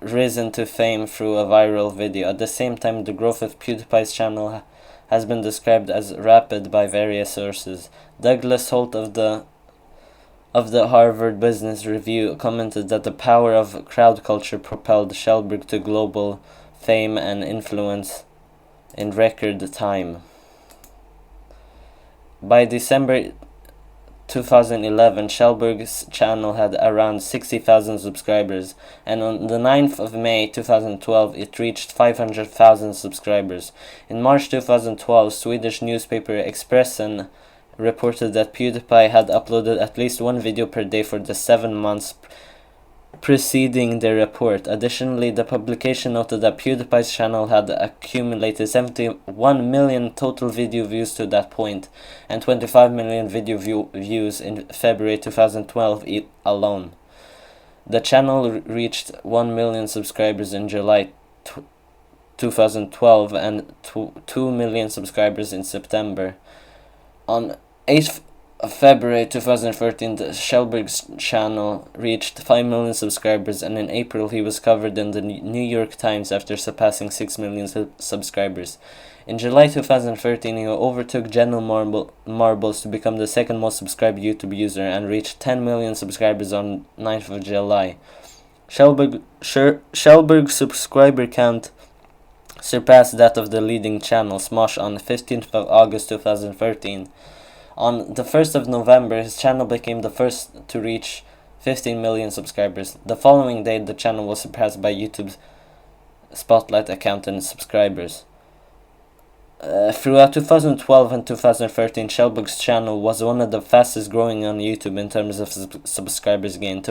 risen to fame through a viral video. At the same time, the growth of PewDiePie's channel has been described as rapid by various sources. Douglas Holt of the Harvard Business Review commented that the power of crowd culture propelled Kjellberg to global fame and influence in record time. By December 2011, Kjellberg's channel had around 60,000 subscribers, and on the 9th of May 2012 it reached 500,000 subscribers. In March 2012, Swedish newspaper Expressen reported that PewDiePie had uploaded at least one video per day for the 7 months preceding the report. Additionally, the publication noted that PewDiePie's channel had accumulated 71 million total video views to that point, and 25 million video views in February 2012 alone. The channel reached 1 million subscribers in July 2012 and 2 million subscribers in September. On 8th of February 2013, Kjellberg's channel reached 5 million subscribers, and in April he was covered in the New York Times after surpassing 6 million subscribers. In July 2013, he overtook General Marbles to become the second most subscribed YouTube user and reached 10 million subscribers on 9th of July. Kjellberg's subscriber count surpassed that of the leading channel, Smosh, on 15th of August 2013. On the 1st of November, his channel became the first to reach 15 million subscribers. The following day, the channel was surpassed by YouTube's Spotlight account and subscribers. Throughout 2012 and 2013, Kjellberg's channel was one of the fastest growing on YouTube in terms of subscribers gained.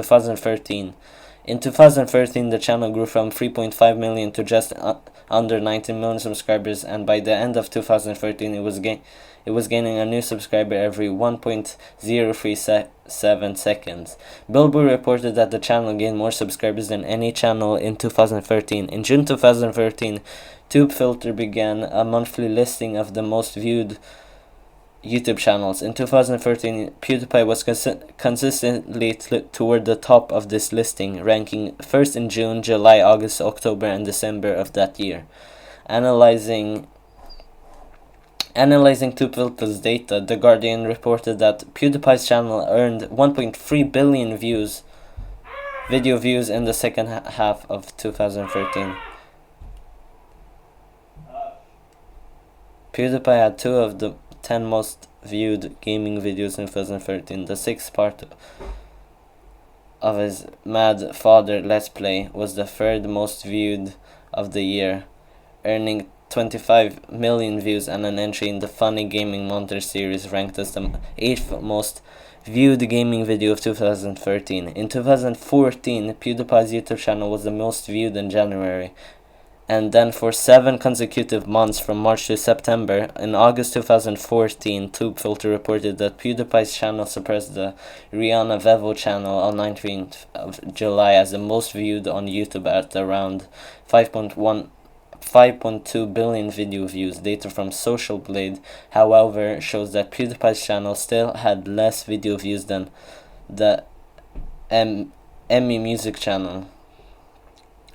In 2013, the channel grew from 3.5 million to just under 19 million subscribers, and by the end of 2013, it was gaining a new subscriber every 1.037 seconds. Billboard reported that the channel gained more subscribers than any channel in 2013. In June 2013, TubeFilter began a monthly listing of the most viewed YouTube channels. In 2013, PewDiePie was consistently toward the top of this listing, ranking first in June, July, August, October, and December of that year. Analyzing TubeFilter's data, The Guardian reported that PewDiePie's channel earned 1.3 billion video views in the second half of 2013. PewDiePie had 2 of the 10 most viewed gaming videos in 2013. The 6th part of his Mad Father Let's Play was the 3rd most viewed of the year, earning 25 million views, and an entry in the Funny Gaming Monster series ranked as the 8th most viewed gaming video of 2013. In 2014, PewDiePie's YouTube channel was the most viewed in January, and then for 7 consecutive months from March to September. In August 2014, TubeFilter reported that PewDiePie's channel surpassed the Rihanna Vevo channel on 19th of July as the most viewed on YouTube at around 5.2 billion video views. Data from Social Blade, however, shows that PewDiePie's channel still had less video views than the Emmy Music channel.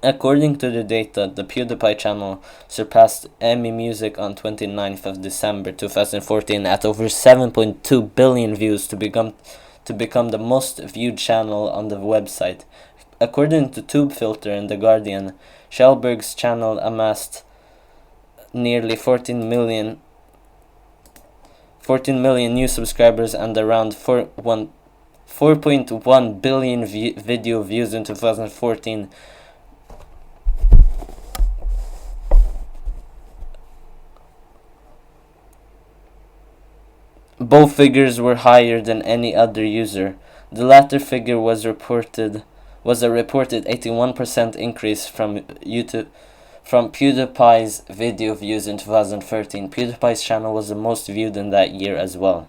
According to the data, the PewDiePie channel surpassed Emmy Music on 29th of December 2014 at over 7.2 billion views to become the most viewed channel on the website. According to TubeFilter and The Guardian, Kjellberg's channel amassed nearly 14 million new subscribers and around 4.1 billion video views in 2014. Both figures were higher than any other user. The latter figure was a reported 81% increase from PewDiePie's video views in 2013. PewDiePie's channel was the most viewed in that year as well.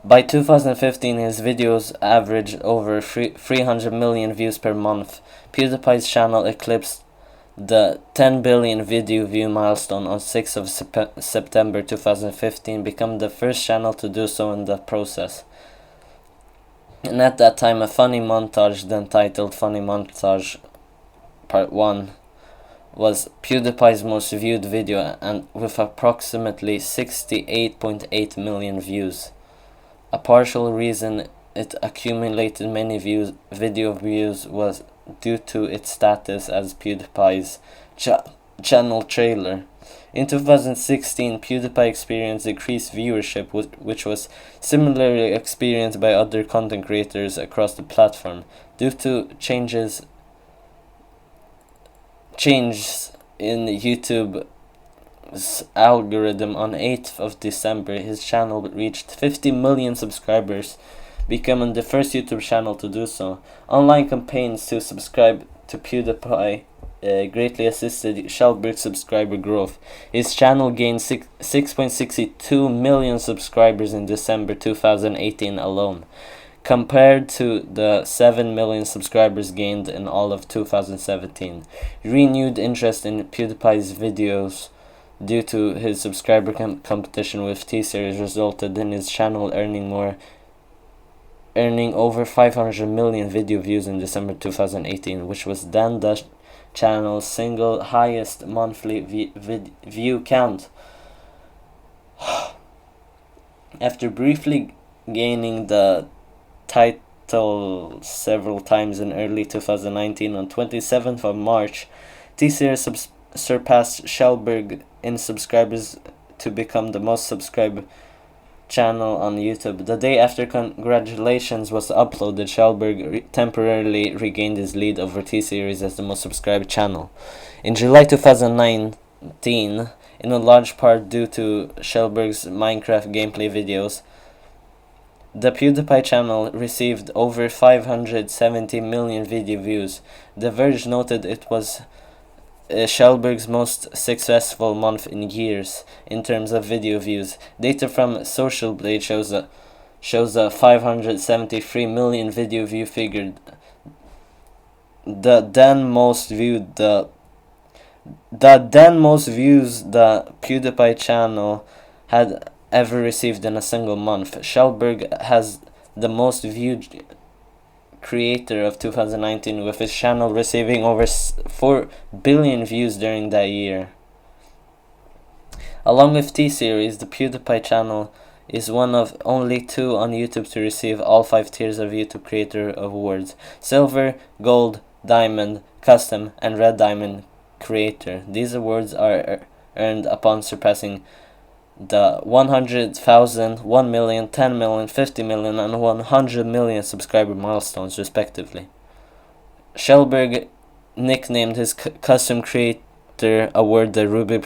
By 2015, his videos averaged over 300 million views per month. PewDiePie's channel eclipsed the 10 billion video view milestone on 6th of September 2015, becoming the first channel to do so in the process. And at that time, a funny montage, then titled Funny Montage Part 1, was PewDiePie's most viewed video, and with approximately 68.8 million views. A partial reason it accumulated many video views was due to its status as PewDiePie's channel trailer. In 2016, PewDiePie experienced decreased viewership, which was similarly experienced by other content creators across the platform. Due to changes in YouTube's algorithm on 8th of December, his channel reached 50 million subscribers, becoming the first YouTube channel to do so. Online campaigns to subscribe to PewDiePie greatly assisted Xiwii subscriber growth. His channel gained 6.62 million subscribers in December 2018 alone, compared to the 7 million subscribers gained in all of 2017. Renewed interest in PewDiePie's videos due to his subscriber competition with tseries resulted in his channel earning over 500 million video views in December 2018, which was then the channel's single highest monthly view count. After briefly gaining the title several times in early 2019, on 27th of March, tseries surpassed Xiwii in subscribers to become the most subscribed channel on YouTube. The day after Congratulations was uploaded, Xiwii temporarily regained his lead over tseries as the most subscribed channel. In July 2019, in a large part due to Xiwii's Minecraft gameplay videos, the PewDiePie channel received over 570 million video views. The Verge noted it was Xiwii's most successful month in years in terms of video views. Data from Social Blade shows a 573 million video view figure. The then most views the PewDiePie channel had ever received in a single month. Xiwii has the most viewed creator of 2019, with his channel receiving over 4 billion views during that year. Along with tseries, the PewDiePie channel is one of only 2 on YouTube to receive all 5 tiers of YouTube Creator Awards: Silver, Gold, Diamond, Custom, and Red Diamond Creator. These awards are earned upon surpassing the 100,000, 1 million, 10 million, 50 million, and 100 million subscriber milestones, respectively. Xiwii nicknamed his custom creator award the Ruby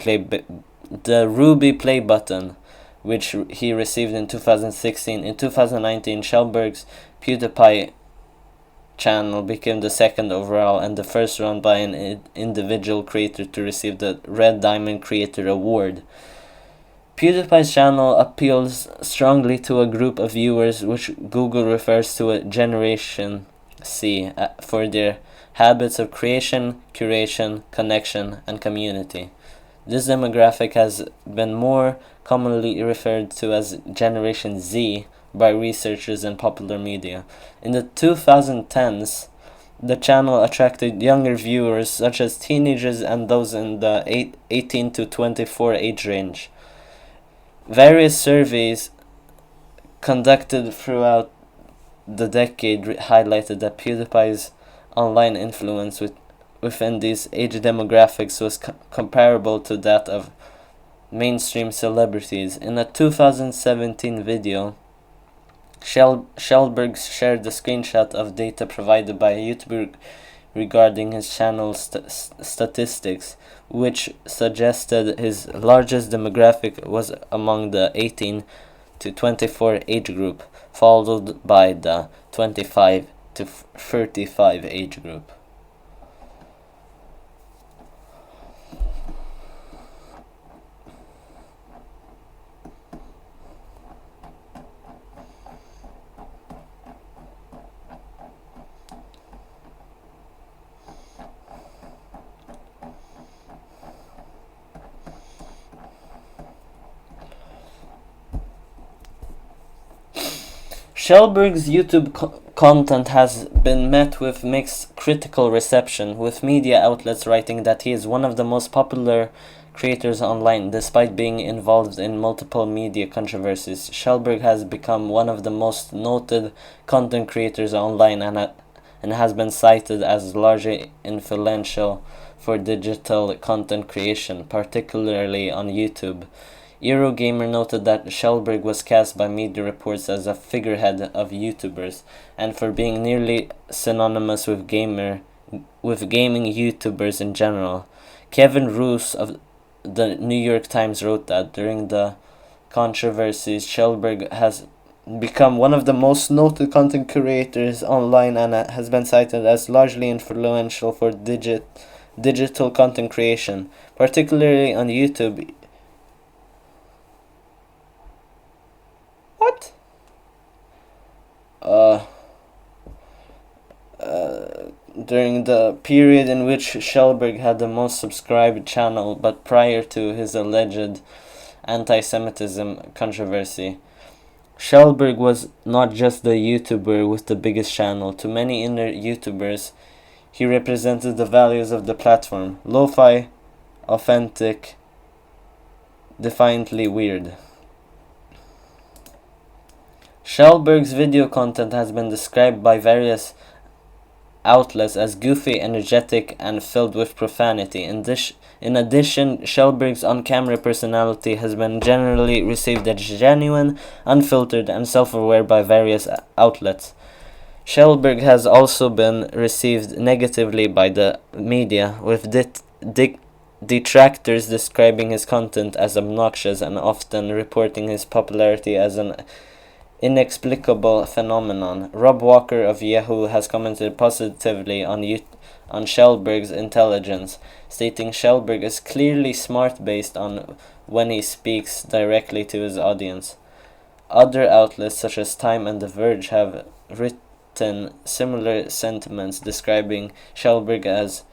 Play button, which he received in 2016. In 2019, Xiwii's PewDiePie channel became the second overall and the first run by an individual creator to receive the Red Diamond Creator Award. PewDiePie's channel appeals strongly to a group of viewers which Google refers to as Generation C for their habits of creation, curation, connection, and community. This demographic has been more commonly referred to as Generation Z by researchers and popular media. In the 2010s, the channel attracted younger viewers such as teenagers and those in the 18 to 24 age range. Various surveys conducted throughout the decade highlighted that PewDiePie's online influence within these age demographics was comparable to that of mainstream celebrities. In a 2017 video, Schellberg shared a screenshot of data provided by a YouTuber regarding his channel's statistics, which suggested his largest demographic was among the 18 to 24 age group, followed by the 25 to 35 age group. Schellberg's YouTube content has been met with mixed critical reception, with media outlets writing that he is one of the most popular creators online. Despite being involved in multiple media controversies, Schellberg has become one of the most noted content creators online and has been cited as largely influential for digital content creation, particularly on YouTube. Eurogamer noted that Schellberg was cast by media reports as a figurehead of YouTubers, and for being nearly synonymous with gaming YouTubers in general. Kevin Roos of the New York Times wrote that during the controversies, Schellberg has become one of the most noted content creators online and has been cited as largely influential for digital content creation, particularly on YouTube. What? During the period in which Schellberg had the most subscribed channel, but prior to his alleged anti-Semitism controversy. Schellberg was not just the YouTuber with the biggest channel. To many inner YouTubers, he represented the values of the platform: lo-fi, authentic, defiantly weird. Schellberg's video content has been described by various outlets as goofy, energetic, and filled with profanity. In addition, Schellberg's on-camera personality has been generally received as genuine, unfiltered, and self-aware by various outlets. Schellberg has also been received negatively by the media, with detractors describing his content as obnoxious and often reporting his popularity as an inexplicable phenomenon. Rob Walker of Yahoo has commented positively on Schellberg's intelligence, stating Schellberg is clearly smart based on when he speaks directly to his audience. Other outlets such as Time and The Verge have written similar sentiments, describing Schellberg as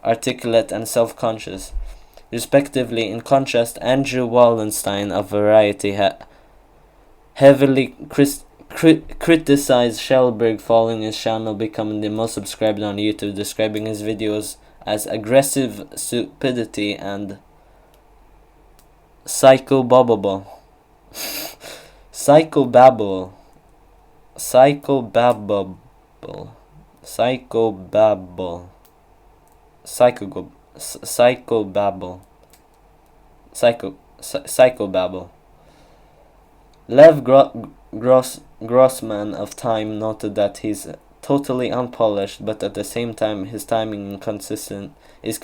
articulate and self-conscious, respectively. In contrast, Andrew Wallenstein of Variety heavily criticized Schellberg following his channel becoming the most subscribed on YouTube, describing his videos as aggressive stupidity and psychobabble. Psychobabble. Lev Grossman of Time noted that he's totally unpolished, but at the same time his timing is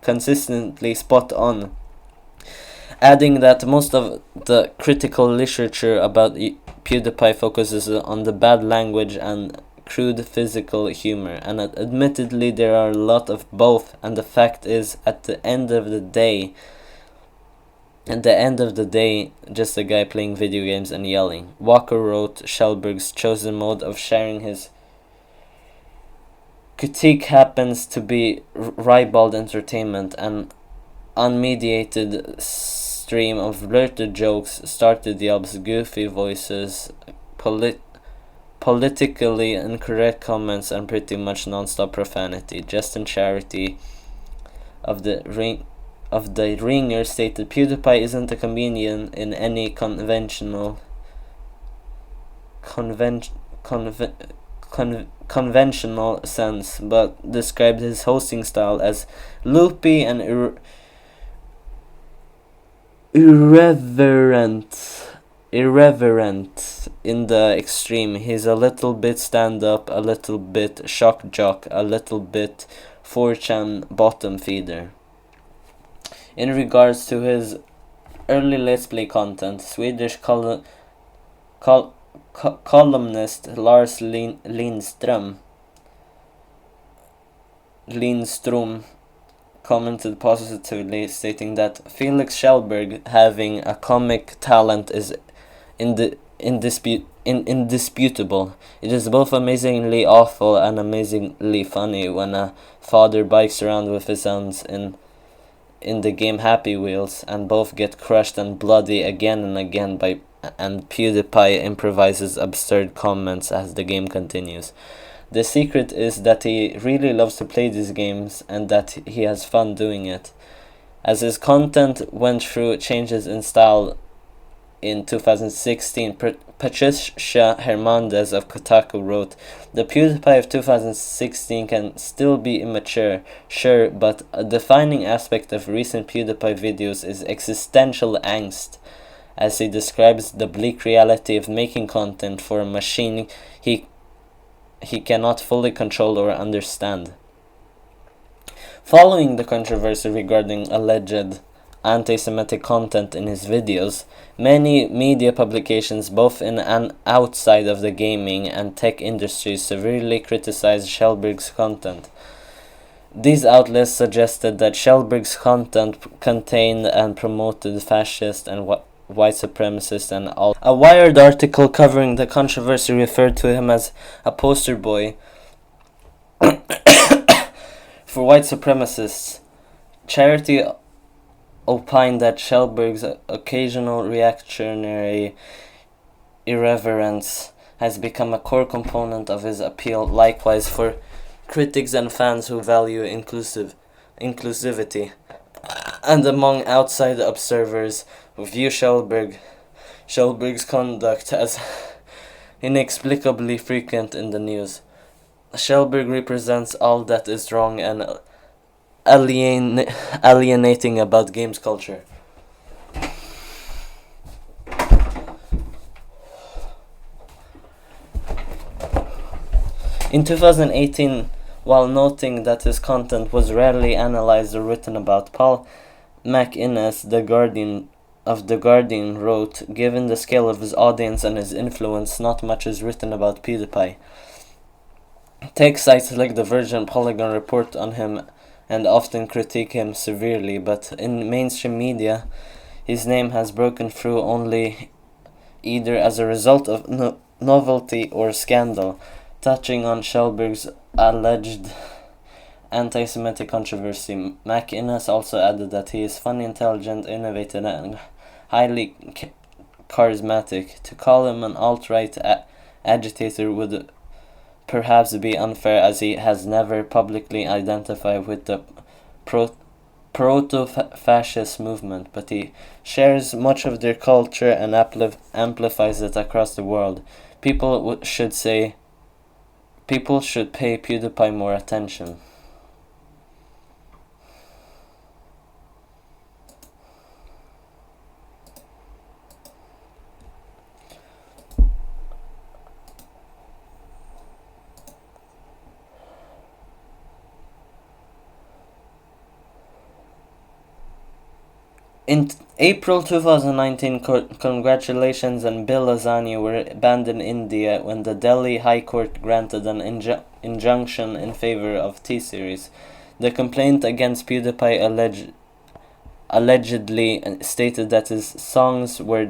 consistently spot on, adding that most of the critical literature about PewDiePie focuses on the bad language and crude physical humor, and admittedly there are a lot of both, and the fact is, at the end of the day, just a guy playing video games and yelling. Walker wrote Schellberg's chosen mode of sharing his critique happens to be ribald entertainment, an unmediated stream of blurted jokes, started yelps, goofy voices, politically incorrect comments, and pretty much non-stop profanity. Justin Charity of the Ringer stated PewDiePie isn't a comedian in any conventional conventional sense, but described his hosting style as loopy and irreverent in the extreme. He's a little bit stand-up, a little bit shock jock, a little bit 4chan bottom feeder. In regards to his early Let's Play content, Swedish columnist Lars Lindström commented positively, stating that Felix Kjellberg having a comic talent is indisputable. It is both amazingly awful and amazingly funny when a father bikes around with his sons in the game Happy Wheels, and both get crushed and bloody again and again and PewDiePie improvises absurd comments as the game continues. The secret is that he really loves to play these games and that he has fun doing it. As his content went through changes in style in 2016, Patricia Hernandez of Kotaku wrote, "The PewDiePie of 2016 can still be immature, sure, but a defining aspect of recent PewDiePie videos is existential angst, as he describes the bleak reality of making content for a machine he cannot fully control or understand." Following the controversy regarding alleged anti-Semitic content in his videos, many media publications both in and outside of the gaming and tech industries severely criticized Kjellberg's content. These outlets suggested that Kjellberg's content contained and promoted fascist and white supremacist and all. A Wired article covering the controversy referred to him as a poster boy for white supremacists. Charity opined that Kjellberg's occasional reactionary irreverence has become a core component of his appeal. Likewise, for critics and fans who value inclusivity, and among outside observers who view Kjellberg's conduct as inexplicably frequent in the news. Kjellberg represents all that is wrong and alienating about games culture. In 2018, while noting that his content was rarely analyzed or written about, Paul McInnes, The Guardian wrote, "Given the scale of his audience and his influence, not much is written about PewDiePie. Tech sites like The Verge and Polygon report on him and often critique him severely, but in mainstream media, his name has broken through only either as a result of novelty or scandal." Touching on Kjellberg's alleged anti-Semitic controversy, McInnes also added that he is funny, intelligent, innovative, and highly charismatic. To call him an alt-right agitator would perhaps be unfair, as he has never publicly identified with the proto-fascist movement, but he shares much of their culture and amplifies it across the world. People should pay PewDiePie more attention. In April 2019, congratulations and Bill Lasagna were banned in India when the Delhi High Court granted an injunction in favor of tseries. The complaint against PewDiePie allegedly stated that his songs were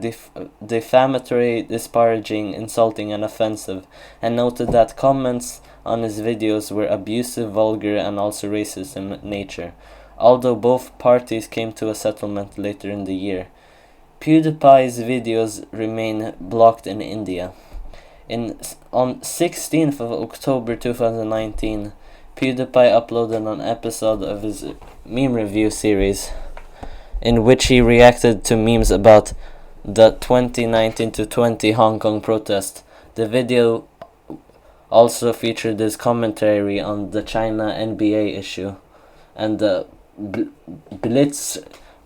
defamatory, disparaging, insulting, and offensive, and noted that comments on his videos were abusive, vulgar, and also racist in nature. Although both parties came to a settlement later in the year, PewDiePie's videos remain blocked in India. On 16th of October 2019, PewDiePie uploaded an episode of his meme review series, in which he reacted to memes about the 2019-20 Hong Kong protest. The video also featured his commentary on the China NBA issue and the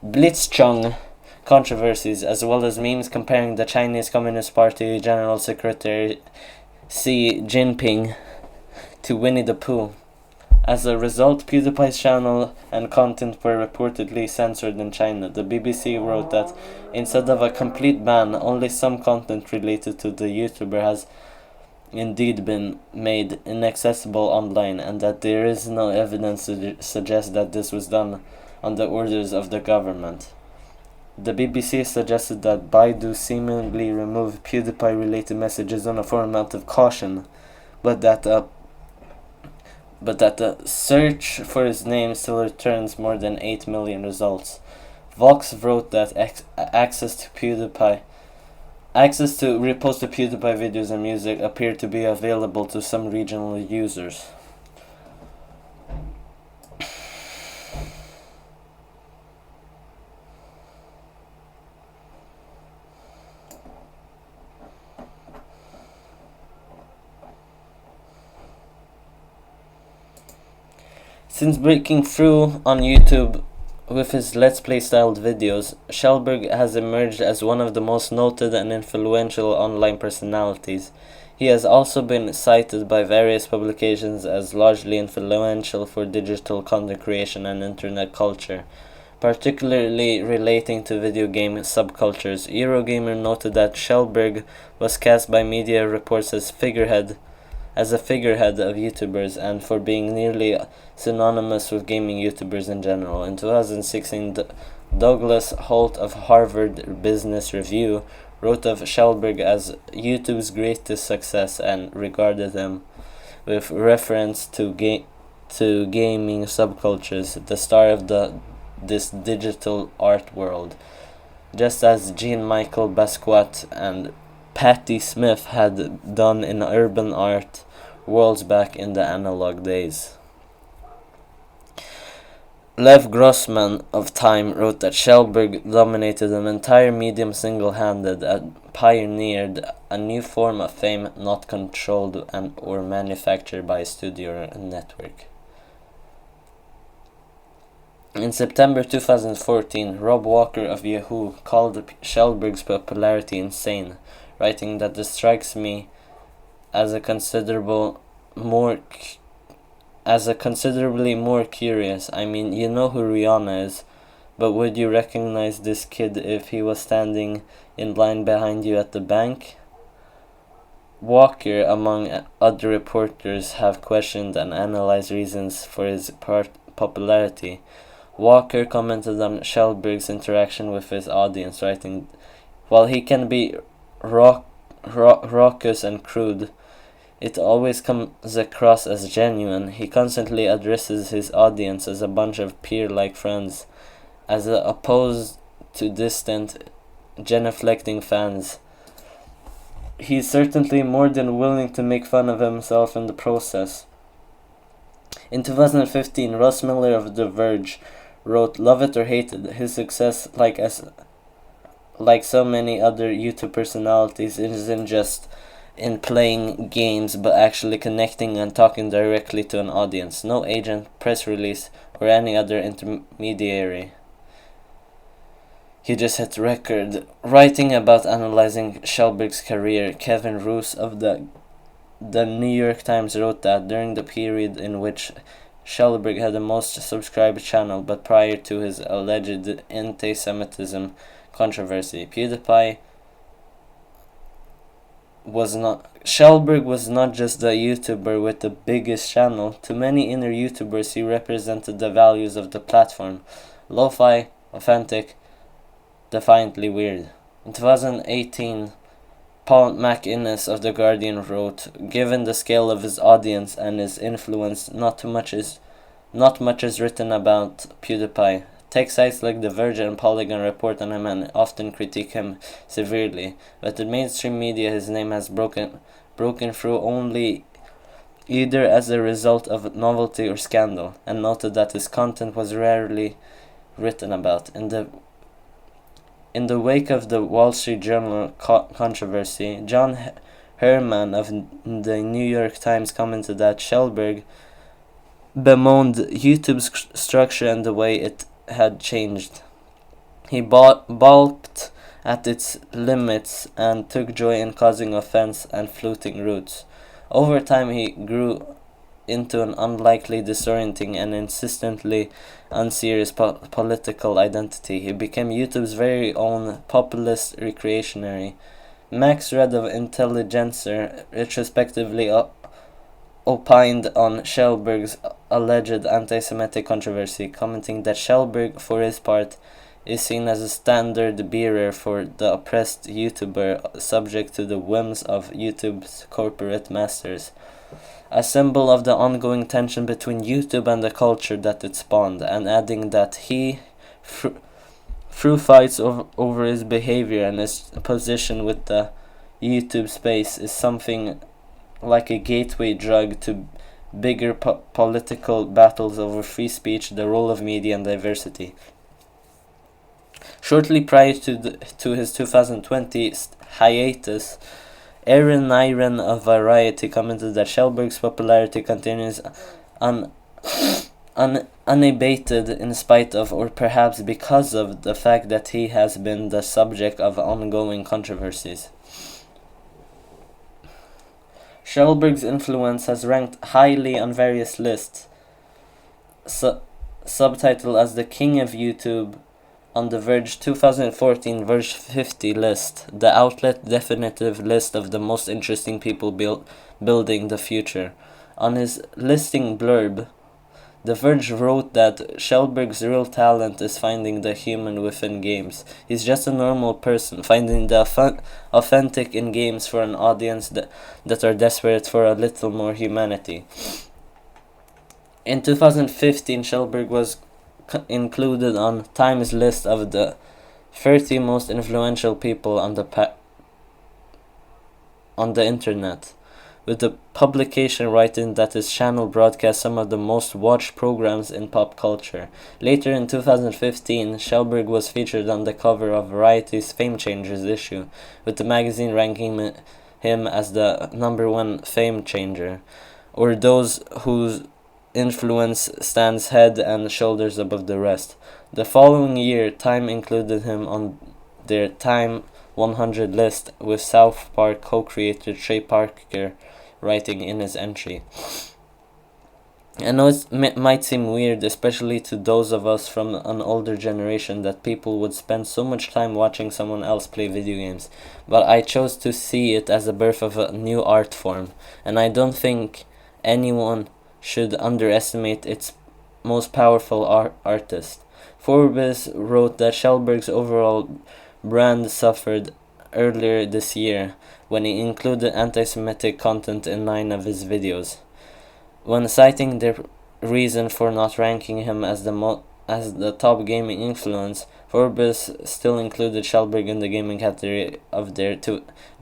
Blitzchung controversies, as well as memes comparing the Chinese Communist Party General Secretary Xi Jinping to Winnie the Pooh. As a result, PewDiePie's channel and content were reportedly censored in China. The BBC wrote that instead of a complete ban, only some content related to the YouTuber has indeed been made inaccessible online, and that there is no evidence to suggest that this was done on the orders of the government. The BBC suggested that Baidu seemingly removed PewDiePie-related messages on a format of caution, but that the search for his name still returns more than 8 million results. Vox wrote that access to reposted PewDiePie videos and music appeared to be available to some regional users. Since breaking through on YouTube with his Let's Play styled videos, Kjellberg has emerged as one of the most noted and influential online personalities. He has also been cited by various publications as largely influential for digital content creation and internet culture, particularly relating to video game subcultures. Eurogamer noted that Kjellberg was cast by media reports as a figurehead of YouTubers and for being nearly synonymous with gaming YouTubers in general. In 2016, Douglas Holt of Harvard Business Review wrote of Kjellberg as YouTube's greatest success and regarded him, with reference to gaming subcultures, the star of this digital art world, just as Jean-Michel Basquiat and Patti Smith had done in urban art worlds back in the analog days. Lev Grossman of Time wrote that Kjellberg dominated an entire medium single-handed and pioneered a new form of fame not controlled or manufactured by a studio or a network. In September 2014, Rob Walker of Yahoo called Kjellberg's popularity insane, writing that this strikes me as a considerably more curious. I mean, you know who Rihanna is, but would you recognize this kid if he was standing in line behind you at the bank? Walker, among other reporters, have questioned and analyzed reasons for his popularity. Walker commented on Kjellberg's interaction with his audience, writing, "While he can be raucous and crude, it always comes across as genuine. He constantly addresses his audience as a bunch of peer-like friends, as opposed to distant, genuflecting fans. He's certainly more than willing to make fun of himself in the process." In 2015, Russ Miller of The Verge wrote, "Love it or hate it, his success, like so many other YouTube personalities, isn't just in playing games, but actually connecting and talking directly to an audience. No agent, press release, or any other intermediary. He just hit record." Writing about analyzing Kjellberg's career, Kevin Roos of the New York Times wrote that during the period in which Kjellberg had the most subscribed channel, but prior to his alleged anti-Semitism controversy, Kjellberg was not just the YouTuber with the biggest channel. To many inner YouTubers, he represented the values of the platform: lo-fi, authentic, defiantly weird. In 2018, Paul McInnes of The Guardian wrote, "Given the scale of his audience and his influence, not much is written about PewDiePie. Tech sites like The Verge and Polygon report on him and often critique him severely, but in mainstream media his name has broken through only either as a result of novelty or scandal," and noted that his content was rarely written about. In the wake of the Wall Street Journal controversy, John Herman of the New York Times commented that Schellberg bemoaned YouTube's structure and the way it had changed. He balked at its limits and took joy in causing offense and flouting roots. Over time, he grew into an unlikely, disorienting, and insistently unserious political identity. He became YouTube's very own populist recreationary. Max Red of Intelligencer retrospectively opined on Schellberg's alleged anti-Semitic controversy, commenting that Schellberg, for his part, is seen as a standard bearer for the oppressed YouTuber subject to the whims of YouTube's corporate masters, a symbol of the ongoing tension between YouTube and the culture that it spawned, and adding that he, through fights over his behavior and his position with the YouTube space, is something like a gateway drug to bigger political battles over free speech, the role of media, and diversity. Shortly prior to his 2020 hiatus, Aaron Niren of Variety commented that Schellberg's popularity continues unabated in spite of, or perhaps because of, the fact that he has been the subject of ongoing controversies. Schellberg's influence has ranked highly on various lists, subtitled as the King of YouTube on the Verge 2014 Verge 50 list, the outlet definitive list of the most interesting people building the future. On his listing blurb, The Verge wrote that Schellberg's real talent is finding the human within games. He's just a normal person, finding the authentic in games for an audience that are desperate for a little more humanity. In 2015, Schellberg was included on Time's list of the 30 most influential people on the internet, with the publication writing that his channel broadcasts some of the most watched programs in pop culture. Later in 2015, Schellberg was featured on the cover of Variety's Fame Changers issue, with the magazine ranking him as the #1 fame changer, or those whose influence stands head and shoulders above the rest. The following year, Time included him on their Time 100 list, with South Park co-creator Trey Parker writing in his entry. I know it might seem weird, especially to those of us from an older generation, that people would spend so much time watching someone else play video games, but I chose to see it as the birth of a new art form, and I don't think anyone should underestimate its most powerful artist. Forbes wrote that Schellberg's overall brand suffered earlier this year when he included anti-Semitic content in 9 of his videos. When citing their reason for not ranking him as the top gaming influence, Forbes still included Schellberg in the gaming category of their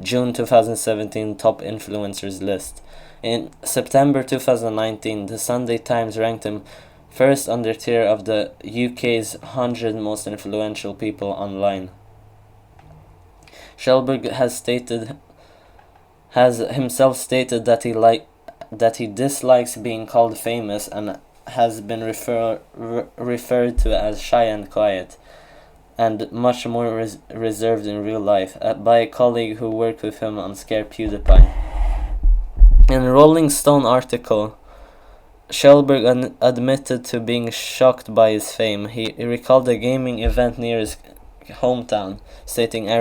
June 2017 top influencers list. In September 2019, the Sunday Times ranked him first on their tier of the UK's 100 most influential people online. Schellberg has himself stated that he dislikes being called famous and has been referred to as shy and quiet, and much more reserved in real life, by a colleague who worked with him on Scare PewDiePie. In a Rolling Stone article, Schellberg admitted to being shocked by his fame. He recalled a gaming event near his hometown, stating, I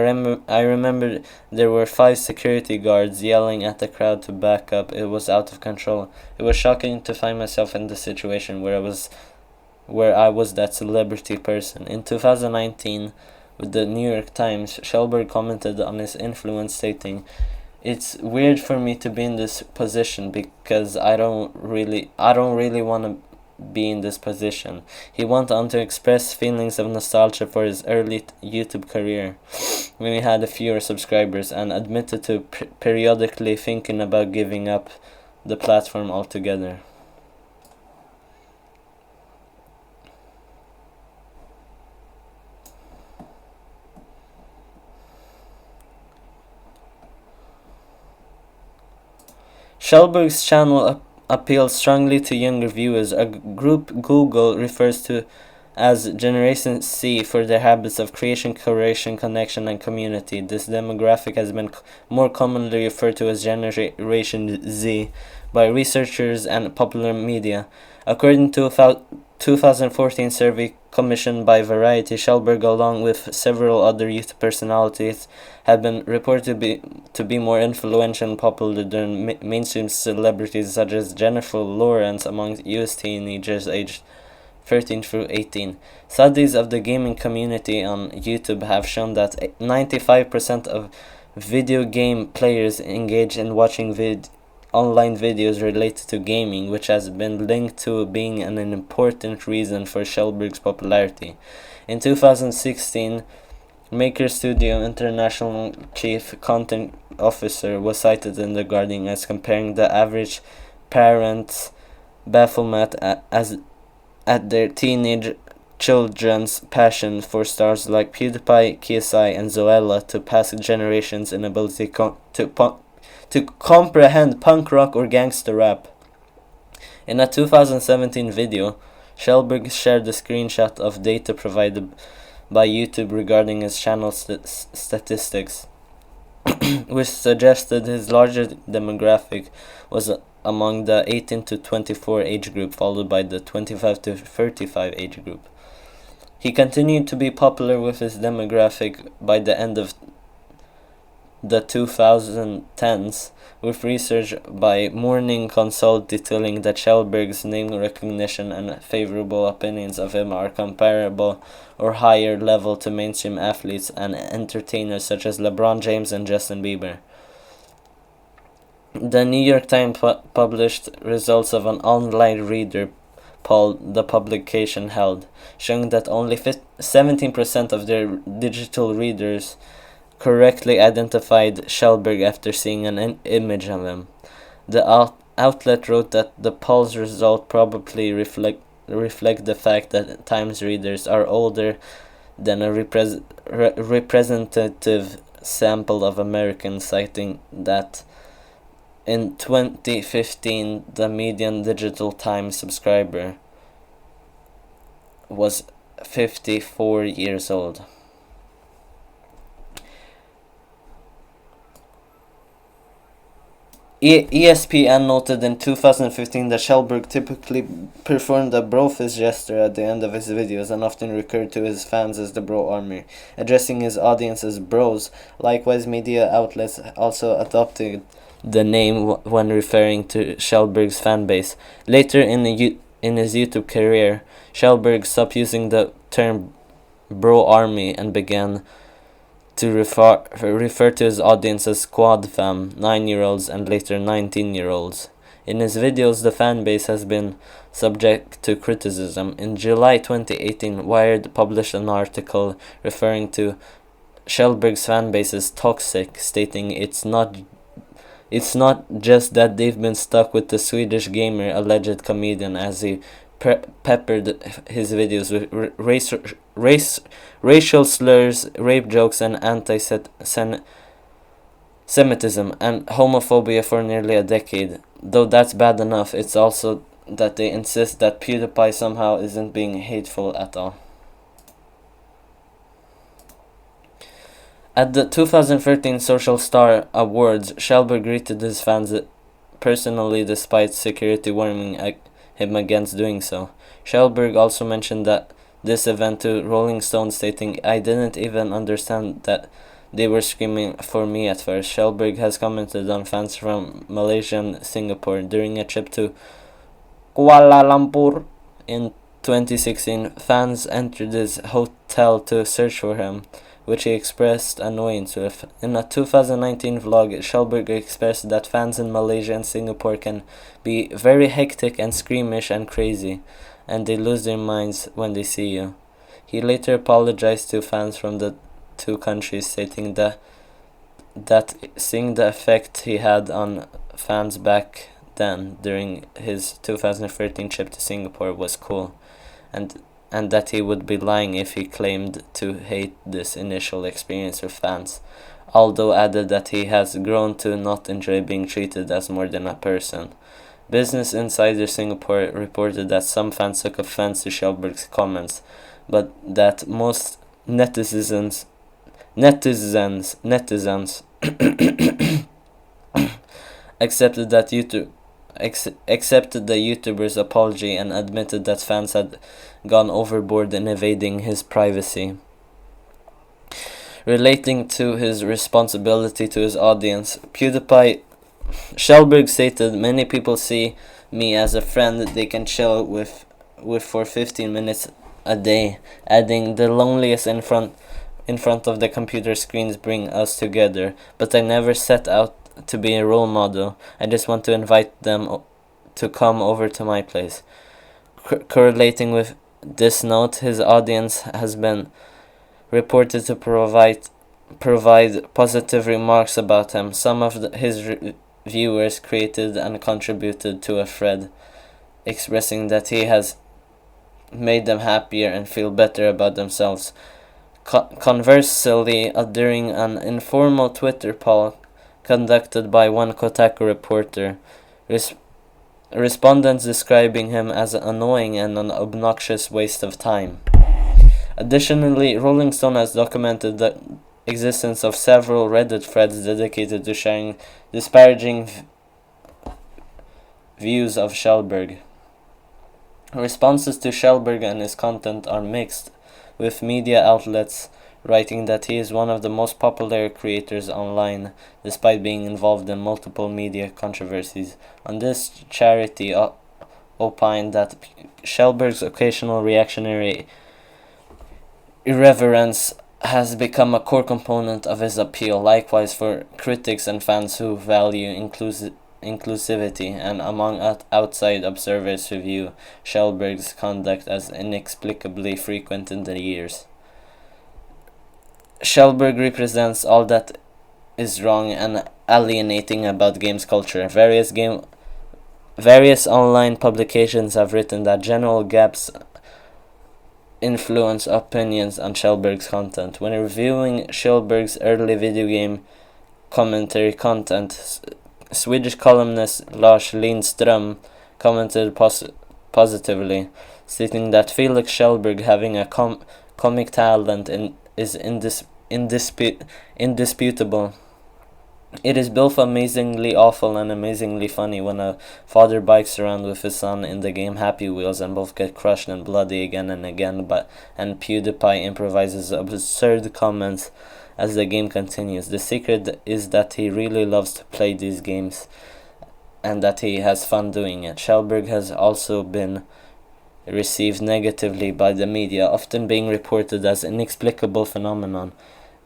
remember there were 5 security guards yelling at the crowd to back up. It was out of control. It was shocking to find myself in the situation where I was that celebrity person. In 2019, with the New York Times, Schellberg commented on his influence, stating, it's weird for me to be in this position because I don't really want to be in this position. He went on to express feelings of nostalgia for his early YouTube career, when he had fewer subscribers, and admitted to periodically thinking about giving up the platform altogether. Schellberg's channel appeals strongly to younger viewers, a group Google refers to as Generation C for their habits of creation, curation, connection, and community. This demographic has been more commonly referred to as Generation Z by researchers and popular media. According to a 2014 survey commissioned by Variety, Schellberg, along with several other youth personalities, have been reported to be more influential and popular than mainstream celebrities such as Jennifer Lawrence among U.S. teenagers aged 13 through 18. Studies of the gaming community on YouTube have shown that 95% of video game players engage in watching online videos related to gaming, which has been linked to being an important reason for Schellberg's popularity. In 2016, Maker Studio International Chief Content Officer was cited in The Guardian as comparing the average parent's bafflement at their teenage children's passion for stars like PewDiePie, KSI, and Zoella to past generations' inability to comprehend punk rock or gangster rap. In a 2017 video, Schellberg shared a screenshot of data provided by YouTube regarding his channel statistics, which suggested his larger demographic was among the 18 to 24 age group, followed by the 25 to 35 age group. He continued to be popular with his demographic by the end of the 2010s, with research by Morning Consult detailing that Schellberg's name recognition and favorable opinions of him are comparable or higher level to mainstream athletes and entertainers such as LeBron James and Justin Bieber. The New York Times published results of an online reader poll the publication held, showing that only 17% of their digital readers correctly identified Schellberg after seeing an image of him. The outlet wrote that the poll's result probably reflect the fact that Times readers are older than a representative sample of Americans, citing that in 2015 the median Digital Times subscriber was 54 years old. ESPN noted in 2015 that Schellberg typically performed a bro-fist gesture at the end of his videos and often referred to his fans as the Bro Army, addressing his audience as bros. Likewise, media outlets also adopted the name when referring to Schellberg's fan base. Later in his YouTube career, Schellberg stopped using the term Bro Army and began to refer to his audience as Squad Fam, 9-year-olds and later 19-year-olds. In his videos, the fan base has been subject to criticism. In July 2018, Wired published an article referring to Schellberg's fan base as toxic, stating it's not just that they've been stuck with the Swedish gamer, alleged comedian, as he peppered his videos with racial slurs, rape jokes, and anti-Semitism and homophobia for nearly a decade. Though that's bad enough, it's also that they insist that PewDiePie somehow isn't being hateful at all. At the 2013 Social Star Awards, Schellberg greeted his fans personally despite security warning him against doing so. Schellberg also mentioned that this event to Rolling Stone, stating, "I didn't even understand that they were screaming for me at first." Schellberg has commented on fans from Malaysia and Singapore during a trip to Kuala Lumpur in 2016. Fans entered his hotel to search for him, which he expressed annoyance with. In a 2019 vlog, Schellberg expressed that fans in Malaysia and Singapore can be very hectic and squeamish and crazy, and they lose their minds when they see you. He later apologized to fans from the two countries, stating that seeing the effect he had on fans back then during his 2013 trip to Singapore was cool, and that he would be lying if he claimed to hate this initial experience with fans. although added that he has grown to not enjoy being treated as more than a person. Business Insider Singapore reported that some fans took offense to Shellberg's comments, but that most netizens accepted the YouTuber's apology and admitted that fans had gone overboard in evading his privacy. Relating to his responsibility to his audience, Shellberg stated, "Many people see me as a friend that they can chill with for 15 minutes a day," adding, "The loneliest in front of the computer screens bring us together, but I never set out to be a role model. I just want to invite them to come over to my place." Correlating with this note, his audience has been reported to provide positive remarks about him. Some of his viewers created and contributed to a thread expressing that he has made them happier and feel better about themselves. Conversely, during an informal Twitter poll conducted by one Kotaku reporter, respondents describing him as annoying and an obnoxious waste of time. Additionally, Rolling Stone has documented the existence of several Reddit threads dedicated to sharing disparaging views of Shellberg. Responses to Shellberg and his content are mixed, with media outlets writing that he is one of the most popular creators online, despite being involved in multiple media controversies. On this, Charity opined that Shellberg's occasional reactionary irreverence has become a core component of his appeal. Likewise, for critics and fans who value inclusivity, and among outside observers who view Shellberg's conduct as inexplicably frequent in the years. Shellberg represents all that is wrong and alienating about games culture. Various online publications have written that General Gaps influence opinions on Shellberg's content. When reviewing Shellberg's early video game commentary content, Swedish columnist Lars Lindström commented positively, stating that Felix Shellberg having a comic talent is indisputable. It is both amazingly awful and amazingly funny when a father bikes around with his son in the game Happy Wheels and both get crushed and bloody again and again, and PewDiePie improvises absurd comments as the game continues. The secret is that he really loves to play these games and that he has fun doing it. Shellberg has also been received negatively by the media, often being reported as an inexplicable phenomenon.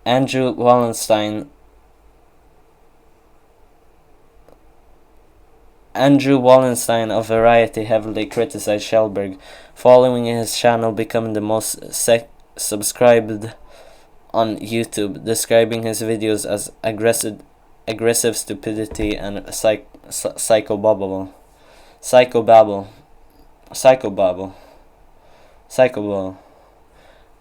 Andrew Wallenstein of Variety heavily criticized Shellberg, following his channel becoming the most subscribed on YouTube, describing his videos as aggressive stupidity and psychobabble.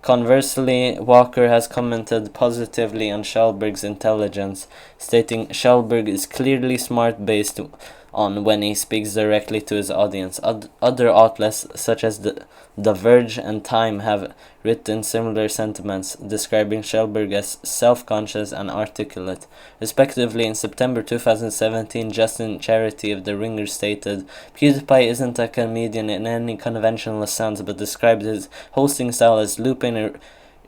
Conversely, Walker has commented positively on Shellberg's intelligence, stating Shellberg is clearly smart based on when he speaks directly to his audience. Other outlets such as The Verge and Time have written similar sentiments, describing Shellberg as self-conscious and articulate. Respectively, in September 2017, Justin Charity of The Ringer stated, PewDiePie isn't a comedian in any conventional sense, but described his hosting style as looping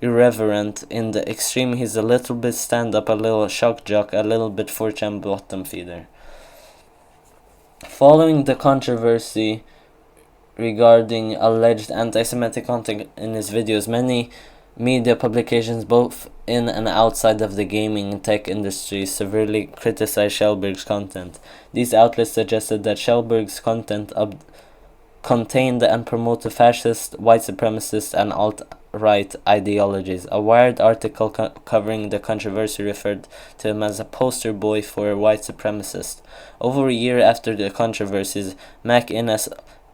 irreverent in the extreme. He's a little bit stand-up, a little shock jock, a little bit 4chan bottom feeder. Following the controversy regarding alleged anti-Semitic content in his videos, many media publications both in and outside of the gaming and tech industry severely criticized Shellberg's content. These outlets suggested that Shellberg's content contained and promoted fascist, white supremacist, and alt-right ideologies. A Wired article covering the controversy referred to him as a poster boy for white supremacists. Over a year after the controversies, Mac Innes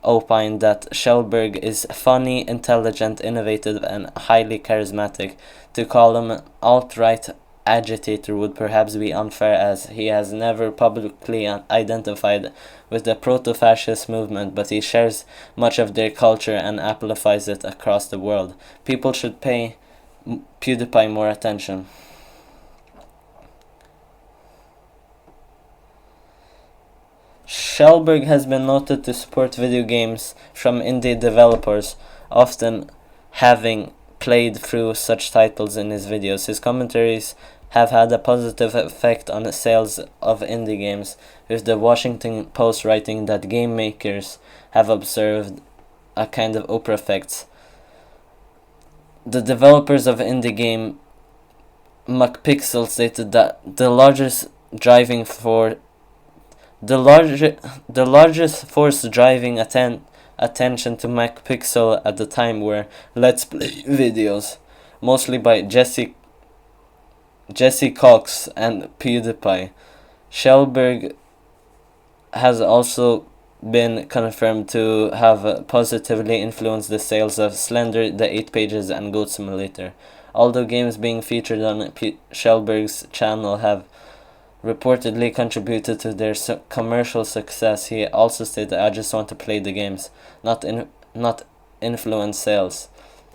opined that Shellberg is funny, intelligent, innovative, and highly charismatic. To call him alt-right agitator would perhaps be unfair, as he has never publicly identified with the proto-fascist movement, but he shares much of their culture and amplifies it across the world. People should pay PewDiePie more attention. Schellberg has been noted to support video games from indie developers, often having played through such titles in his videos. His commentaries have had a positive effect on the sales of indie games, with the Washington Post writing that game makers have observed a kind of Oprah effect. The developers of indie game McPixel stated that the largest force driving attention to McPixel at the time were Let's Play videos, mostly by Jesse Cox and PewDiePie. Schellberg has also been confirmed to have positively influenced the sales of Slender, The 8 Pages, and Goat Simulator. Although games being featured on Schellberg's channel have reportedly contributed to their commercial success, he also stated, "I just want to play the games, not influence sales."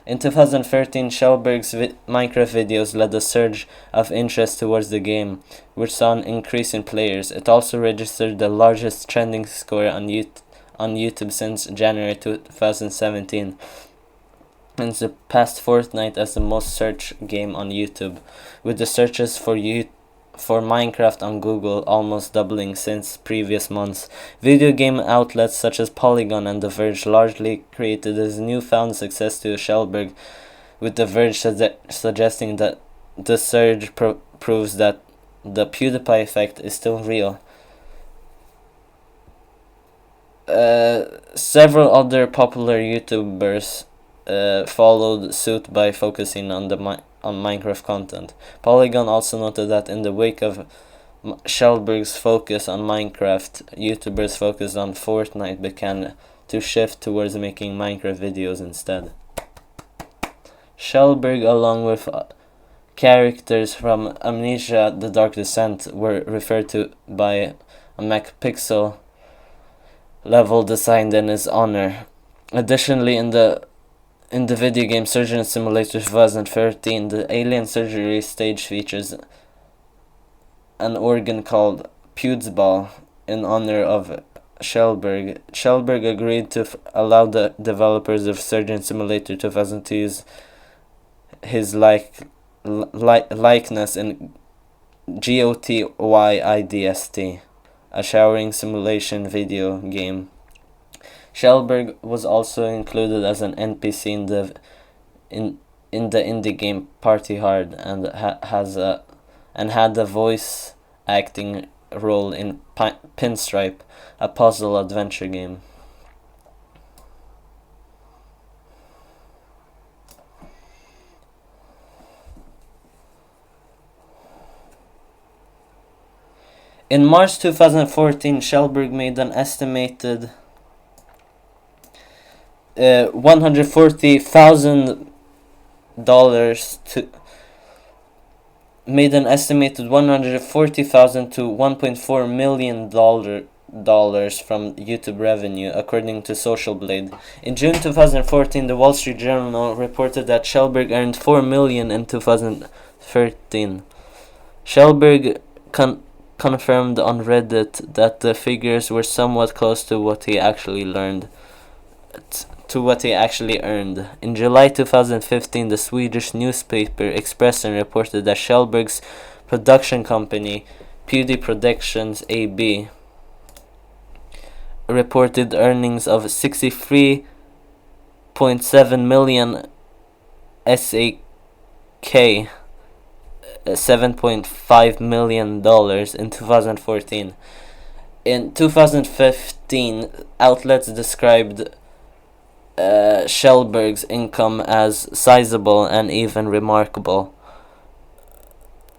In 2013, Schellberg's Minecraft videos led a surge of interest towards the game, which saw an increase in players. It also registered the largest trending score on YouTube since January 2017, and surpassed Fortnite as the most searched game on YouTube, with the searches for Minecraft on Google almost doubling since previous months. Video game outlets such as Polygon and The Verge largely credited his newfound success to Schellberg, with The Verge suggesting that the surge proves that the PewDiePie effect is still real. Several other popular YouTubers followed suit by focusing on Minecraft content. Polygon also noted that in the wake of Schellberg's focus on Minecraft, YouTubers focused on Fortnite began to shift towards making Minecraft videos instead. Schellberg, along with characters from Amnesia: The Dark Descent, were referred to by a McPixel level designed in his honor. Additionally, in the video game Surgeon Simulator 2013, the alien surgery stage features an organ called pewds ball in honor of Schellberg. Schellberg agreed to allow the developers of Surgeon Simulator 2000 to use his likeness in GOTYIDST, a showering simulation video game. Schellberg was also included as an NPC in the indie game Party Hard, and had a voice acting role in Pinstripe, a puzzle adventure game. In March 2014, Schellberg made an estimated $140,000 to $1.4 million from YouTube revenue, according to Social Blade. In June 2014, the Wall Street Journal reported that Schellberg earned $4 million in 2013. Schellberg confirmed on Reddit that the figures were somewhat close to what he actually earned. In July 2015, the Swedish newspaper Expressen reported that Schellberg's production company, Pewdie Productions AB, reported earnings of 63.7 million SEK, $7.5 million in 2014. In 2015, outlets described Schellberg's income as sizable and even remarkable.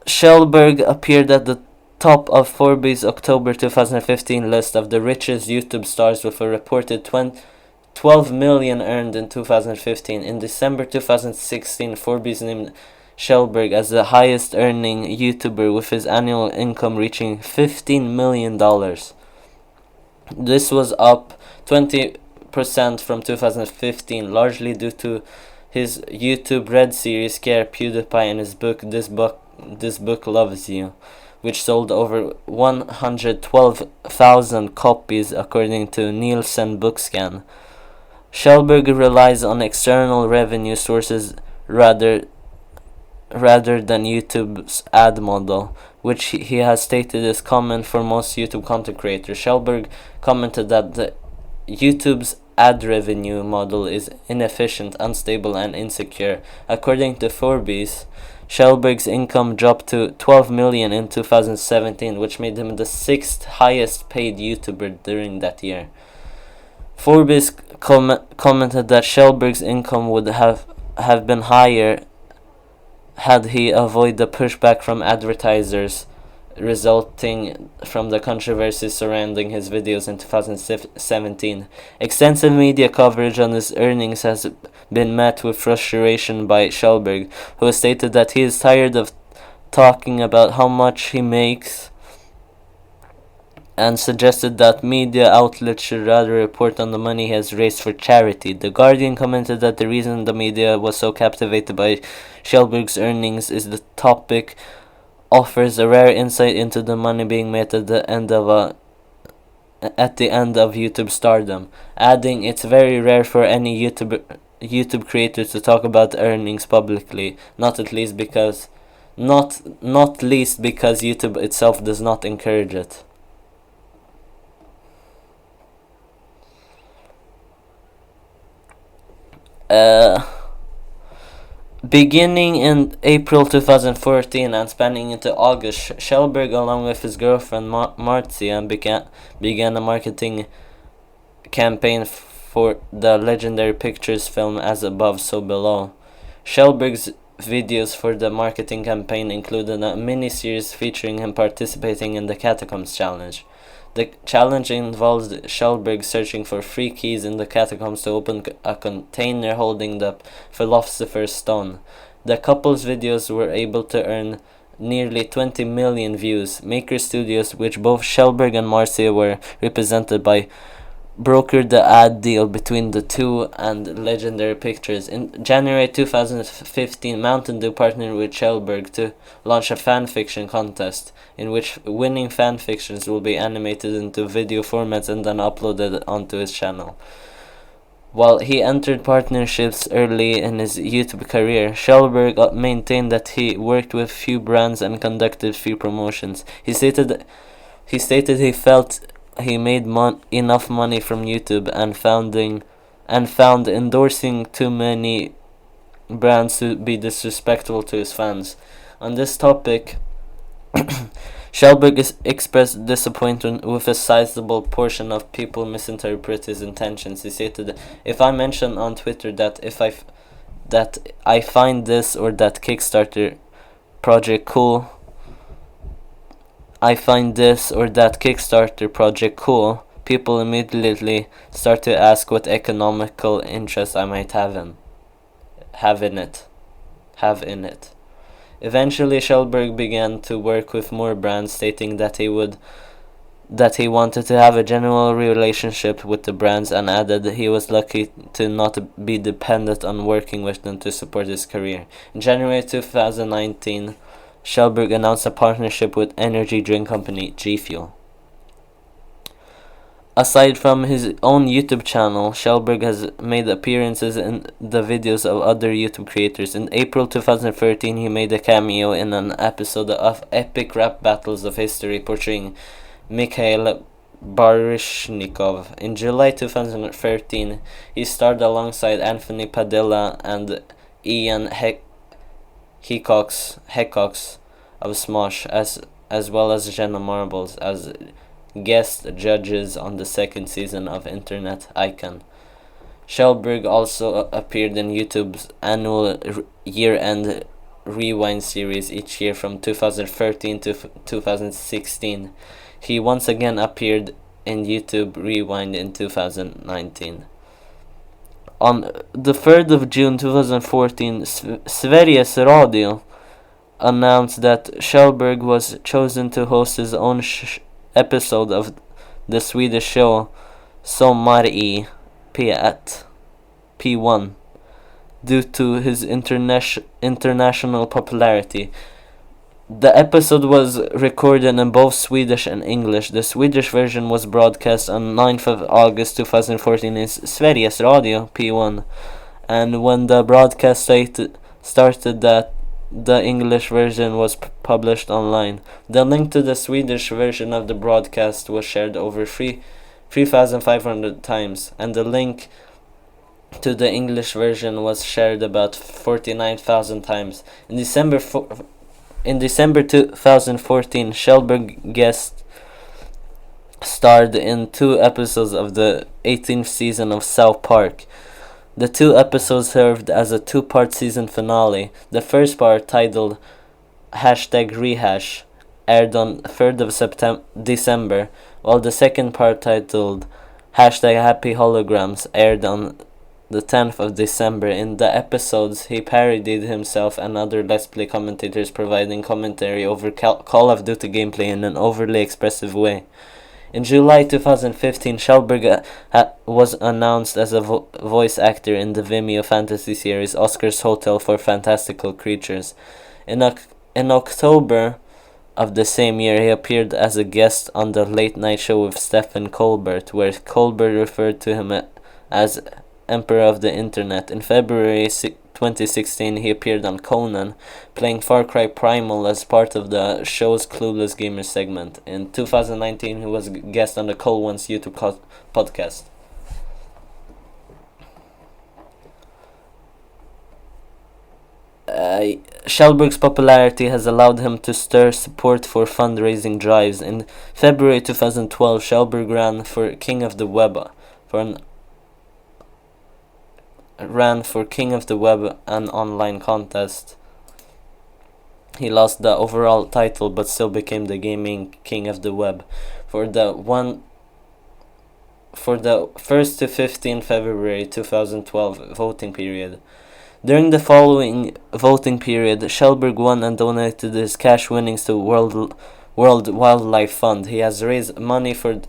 Schellberg appeared at the top of Forbes' October 2015 list of the richest YouTube stars, with a reported $12 million earned in 2015. In December 2016, Forbes named Kjellberg as the highest earning YouTuber, with his annual income reaching $15 million. This was up 20% from 2015, largely due to his YouTube Red series scare PewDiePie and his book This Book Loves You, which sold over 112,000 copies according to Nielsen Bookscan. Kjellberg relies on external revenue sources rather than YouTube's ad model, which he has stated is common for most YouTube content creators. Kjellberg commented that YouTube's ad revenue model is inefficient, unstable, and insecure. According to Forbes, Kjellberg's income dropped to $12 million in 2017, which made him the sixth highest paid YouTuber during that year. Forbes commented that Kjellberg's income would have been higher had he avoided the pushback from advertisers resulting from the controversy surrounding his videos in 2017. Extensive media coverage on his earnings has been met with frustration by Kjellberg, who has stated that he is tired of talking about how much he makes and suggested that media outlets should rather report on the money he has raised for charity. The Guardian commented that the reason the media was so captivated by Kjellberg's earnings is the topic offers a rare insight into the money being made at the end of YouTube stardom, adding it's very rare for any YouTube creator to talk about earnings publicly, not least because YouTube itself does not encourage it. Beginning in April 2014 and spanning into August, Kjellberg, along with his girlfriend Marcia, began a marketing campaign for the legendary Pictures film As Above, So Below. Kjellberg's videos for the marketing campaign included a mini-series featuring him participating in the Catacombs Challenge. The challenge involved Kjellberg searching for free keys in the catacombs to open a container holding the Philosopher's Stone. The couple's videos were able to earn nearly 20 million views. Maker Studios, which both Kjellberg and Marcia were represented by, brokered the ad deal between the two and Legendary Pictures. In January 2015, Mountain Dew partnered with Kjellberg to launch a fanfiction contest, in which winning fanfictions will be animated into video formats and then uploaded onto his channel. While he entered partnerships early in his YouTube career, Kjellberg maintained that he worked with few brands and conducted few promotions. He stated he felt he made enough money from YouTube and found endorsing too many brands to be disrespectful to his fans. On this topic, Kjellberg expressed disappointment with a sizable portion of people misinterpret his intentions. He stated, "If I mention on Twitter that I find this or that Kickstarter project cool, people immediately start to ask what economical interest I might have in it. Eventually, Kjellberg began to work with more brands, stating that he wanted to have a genuine relationship with the brands, and added that he was lucky to not be dependent on working with them to support his career. In January 2019, Kjellberg announced a partnership with energy drink company G Fuel. Aside from his own YouTube channel, Kjellberg has made appearances in the videos of other YouTube creators. In April 2013, he made a cameo in an episode of Epic Rap Battles of History portraying Mikhail Baryshnikov. In July 2013, he starred alongside Anthony Padilla and Ian Hickox of Smosh, as well as Jenna Marbles, as guest judges on the second season of Internet Icon. Kjellberg also appeared in YouTube's annual year-end Rewind series each year from 2013 to 2016. He once again appeared in YouTube Rewind in 2019. On the 3rd of June 2014, Sveriges Radio announced that Kjellberg was chosen to host his own episode of the Swedish show Sommar P1 due to his international popularity. The episode was recorded in both Swedish and English. The Swedish version was broadcast on 9th of August 2014 in Sveriges Radio P1, and when the broadcast started, the English version was published online. The link to the Swedish version of the broadcast was shared over 3,500 times, and the link to the English version was shared about 49,000 times. In December 2014, Kjellberg guest starred in 2 episodes of the 18th season of South Park. The 2 episodes served as a 2-part season finale. The first part, titled #Rehash, aired on 3rd of December, while the second part, titled #Happy Holograms, aired on the 10th of December. In the episodes, he parodied himself and other Let's Play commentators, providing commentary over Call of Duty gameplay in an overly expressive way. In July 2015, Kjellberg was announced as a voice actor in the Vimeo fantasy series Oscar's Hotel for Fantastical Creatures. In October of the same year, he appeared as a guest on the Late Night Show with Stephen Colbert, where Colbert referred to him as Emperor of the Internet. In February 2016, he appeared on Conan, playing Far Cry Primal as part of the show's Clueless Gamer segment. In 2019, he was a guest on the Cold Ones YouTube podcast. Kjellberg's popularity has allowed him to stir support for fundraising drives. In February 2012, Kjellberg ran for King of the Web, an online contest. He lost the overall title but still became the gaming king of the web for the 1st to 15 February 2012 voting period. During the following voting period, Kjellberg won and donated his cash winnings to World Wildlife Fund. He has raised money for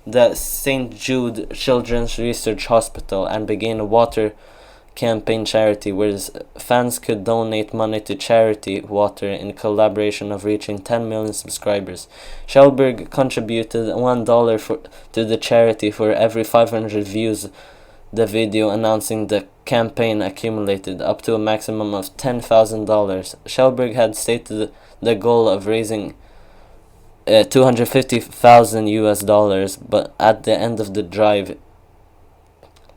the St. Jude Children's Research Hospital and began a water campaign charity where fans could donate money to charity water in collaboration of reaching 10 million subscribers. Kjellberg contributed $1 to the charity for every 500 views the video announcing the campaign accumulated, up to a maximum of $10,000. Kjellberg had stated the goal of raising $250,000, but at the end of the drive,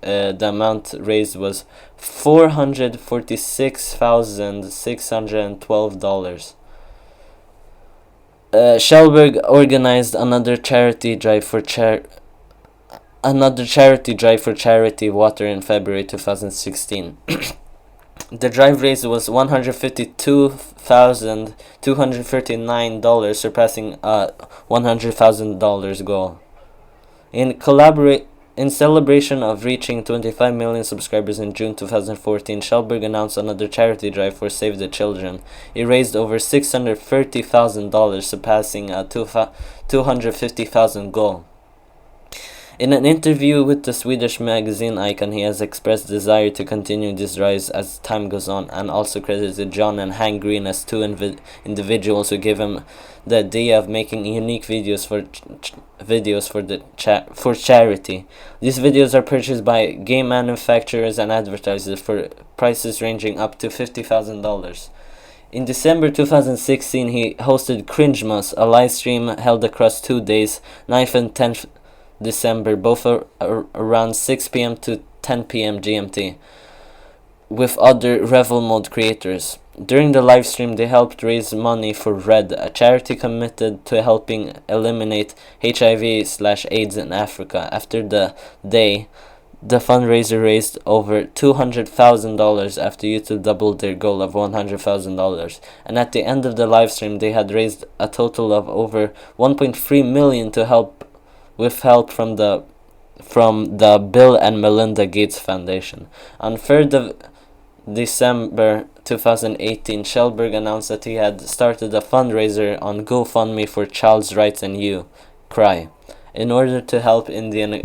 the amount raised was $446,612. Kjellberg organized another charity drive for charity water in February 2016. The drive raised was $152,239, surpassing a $100,000 goal. In celebration of reaching 25 million subscribers in June 2014, Kjellberg announced another charity drive for Save the Children. It raised over $630,000, surpassing a $250,000 goal. In an interview with the Swedish magazine Icon, he has expressed desire to continue this rise as time goes on, and also credited John and Hank Green as 2 individuals who gave him the idea of making unique videos for charity. These videos are purchased by game manufacturers and advertisers for prices ranging up to $50,000. In December 2016, he hosted Cringemas, a live stream held across 2 days, 9th and 10th December, both around 6 p.m. to 10 p.m. GMT, with other Revel Mode creators. During the live stream, they helped raise money for RED, a charity committed to helping eliminate HIV/AIDS in Africa. After the day, the fundraiser raised over $200,000 after YouTube doubled their goal of $100,000. And at the end of the live stream, they had raised a total of over $1.3 million to help from the Bill and Melinda Gates Foundation. On 3rd of December 2018, Kjellberg announced that he had started a fundraiser on GoFundMe for child's rights and you, cry, in order to help Indian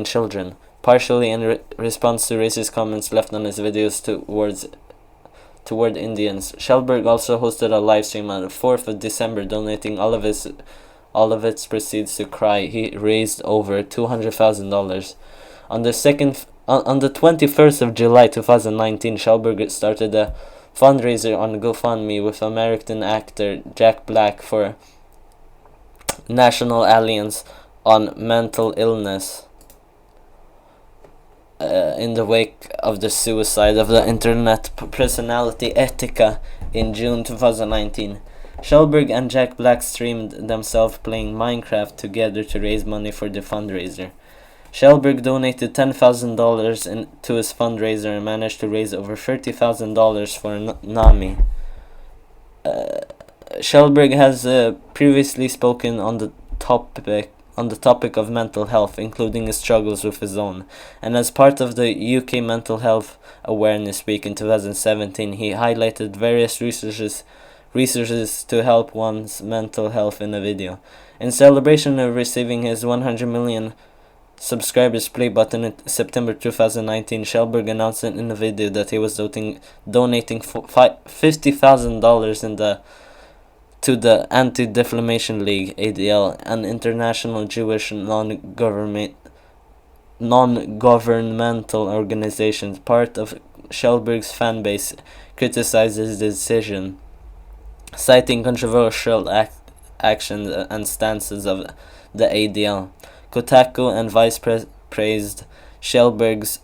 children, partially in response to racist comments left on his videos toward Indians. Kjellberg also hosted a live stream on the 4th of December, donating all of its proceeds to Cry. He raised over $200,000. On the 21st of July 2019, Kjellberg started a fundraiser on GoFundMe with American actor Jack Black for National Alliance on Mental Illness in the wake of the suicide of the internet personality Etika in June 2019. Kjellberg and Jack Black streamed themselves playing Minecraft together to raise money for the fundraiser. Kjellberg donated $10,000 to his fundraiser and managed to raise over $30,000 for NAMI. Kjellberg has previously spoken on the topic of mental health, including his struggles with his own. And as part of the UK Mental Health Awareness Week in 2017, he highlighted various resources to help one's mental health in a video. In celebration of receiving his 100 million subscribers play button in September 2019, Kjellberg announced in a video that he was donating $50,000 to the Anti-Defamation League (ADL), an international Jewish non-governmental organization. Part of Kjellberg's fan base criticized his decision, citing controversial actions and stances of the ADL. Kotaku and Vice praised Kjellberg's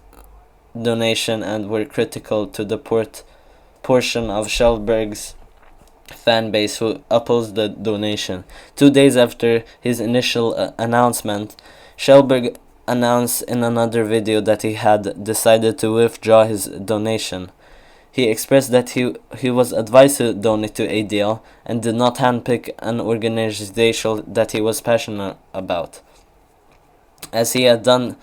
donation and were critical to the portion of Kjellberg's fan base who opposed the donation. 2 days after his initial announcement, Kjellberg announced in another video that he had decided to withdraw his donation. He expressed that he was advised to donate to ADL and did not handpick an organization that he was passionate about, as he had done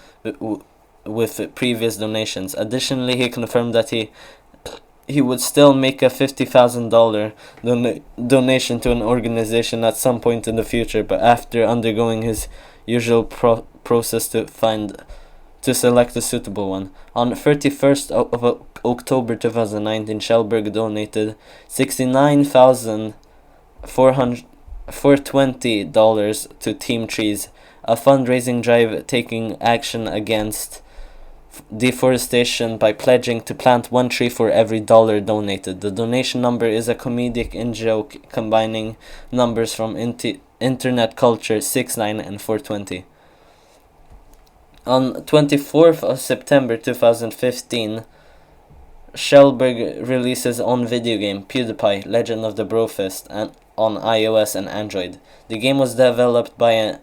with previous donations. Additionally, he confirmed that he would still make a $50,000 donation to an organization at some point in the future, but after undergoing his usual process to select a suitable one. On 31st of October 2019, Kjellberg donated $69,420 to Team Trees, a fundraising drive taking action against deforestation by pledging to plant one tree for every dollar donated. The donation number is a comedic in-joke combining numbers from internet culture 69 and 420. On 24th of September 2015, Kjellberg released his own video game, PewDiePie, Legend of the Brofist, on iOS and Android. The game was developed by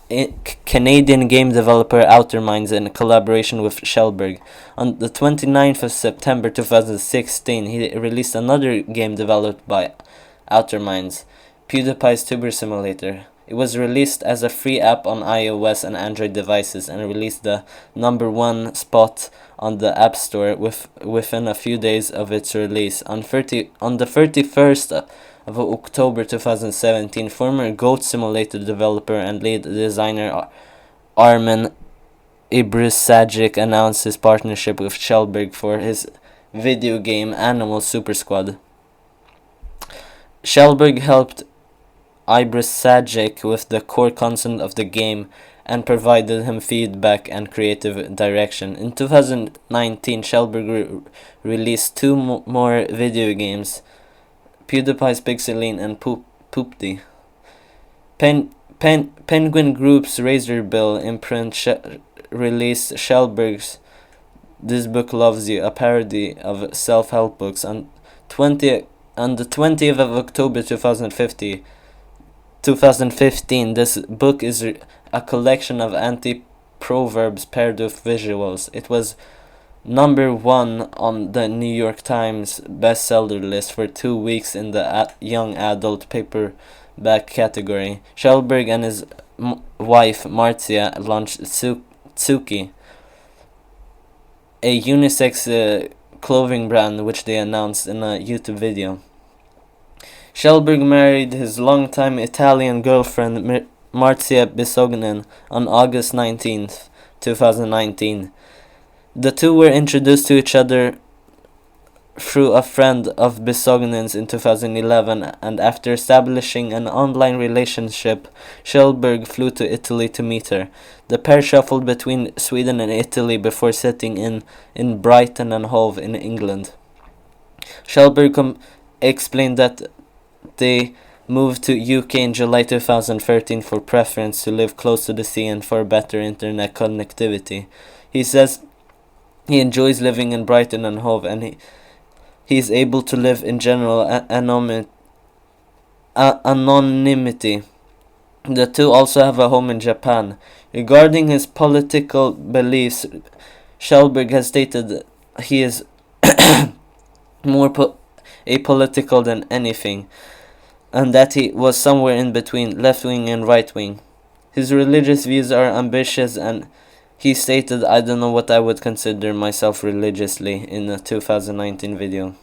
a Canadian game developer Outerminds in collaboration with Kjellberg. On the 29th of September 2016, he released another game developed by Outerminds, PewDiePie's Tuber Simulator. It was released as a free app on iOS and Android devices and released the #1 spot on the App Store within a few days of its release. On the 31st of October 2017, former Goat Simulator developer and lead designer Armen Ibrisagic announced his partnership with Kjellberg for his video game Animal Super Squad. Kjellberg helped Ibrisagic with the core concept of the game and provided him feedback and creative direction. In 2019, Kjellberg released two more video games, PewDiePie's Pixeline and pewdie. Penguin Group's Razorbill imprint released Kjellberg's This Book Loves You, a parody of self-help books. On the 20th of October 2015, this book is a collection of anti-proverbs paired with visuals. It was #1 on the New York Times bestseller list for 2 weeks in the young adult paperback category. Kjellberg and his wife Marcia launched Tsuki, a unisex clothing brand which they announced in a YouTube video. Kjellberg married his longtime Italian girlfriend Marzia Bisognin on August 19th, 2019. The two were introduced to each other through a friend of Bisognin's in 2011, and after establishing an online relationship, Kjellberg flew to Italy to meet her. The pair shuffled between Sweden and Italy before settling in Brighton and Hove in England. Kjellberg explained that they moved to UK in July 2013 for preference to live close to the sea and for better internet connectivity. He says he enjoys living in Brighton and Hove, and he is able to live in general anonymity. The two also have a home in Japan. Regarding his political beliefs, Kjellberg has stated he is more apolitical than anything, and that he was somewhere in between left-wing and right-wing. His religious views are ambitious, and he stated, "I don't know what I would consider myself religiously," in a 2019 video.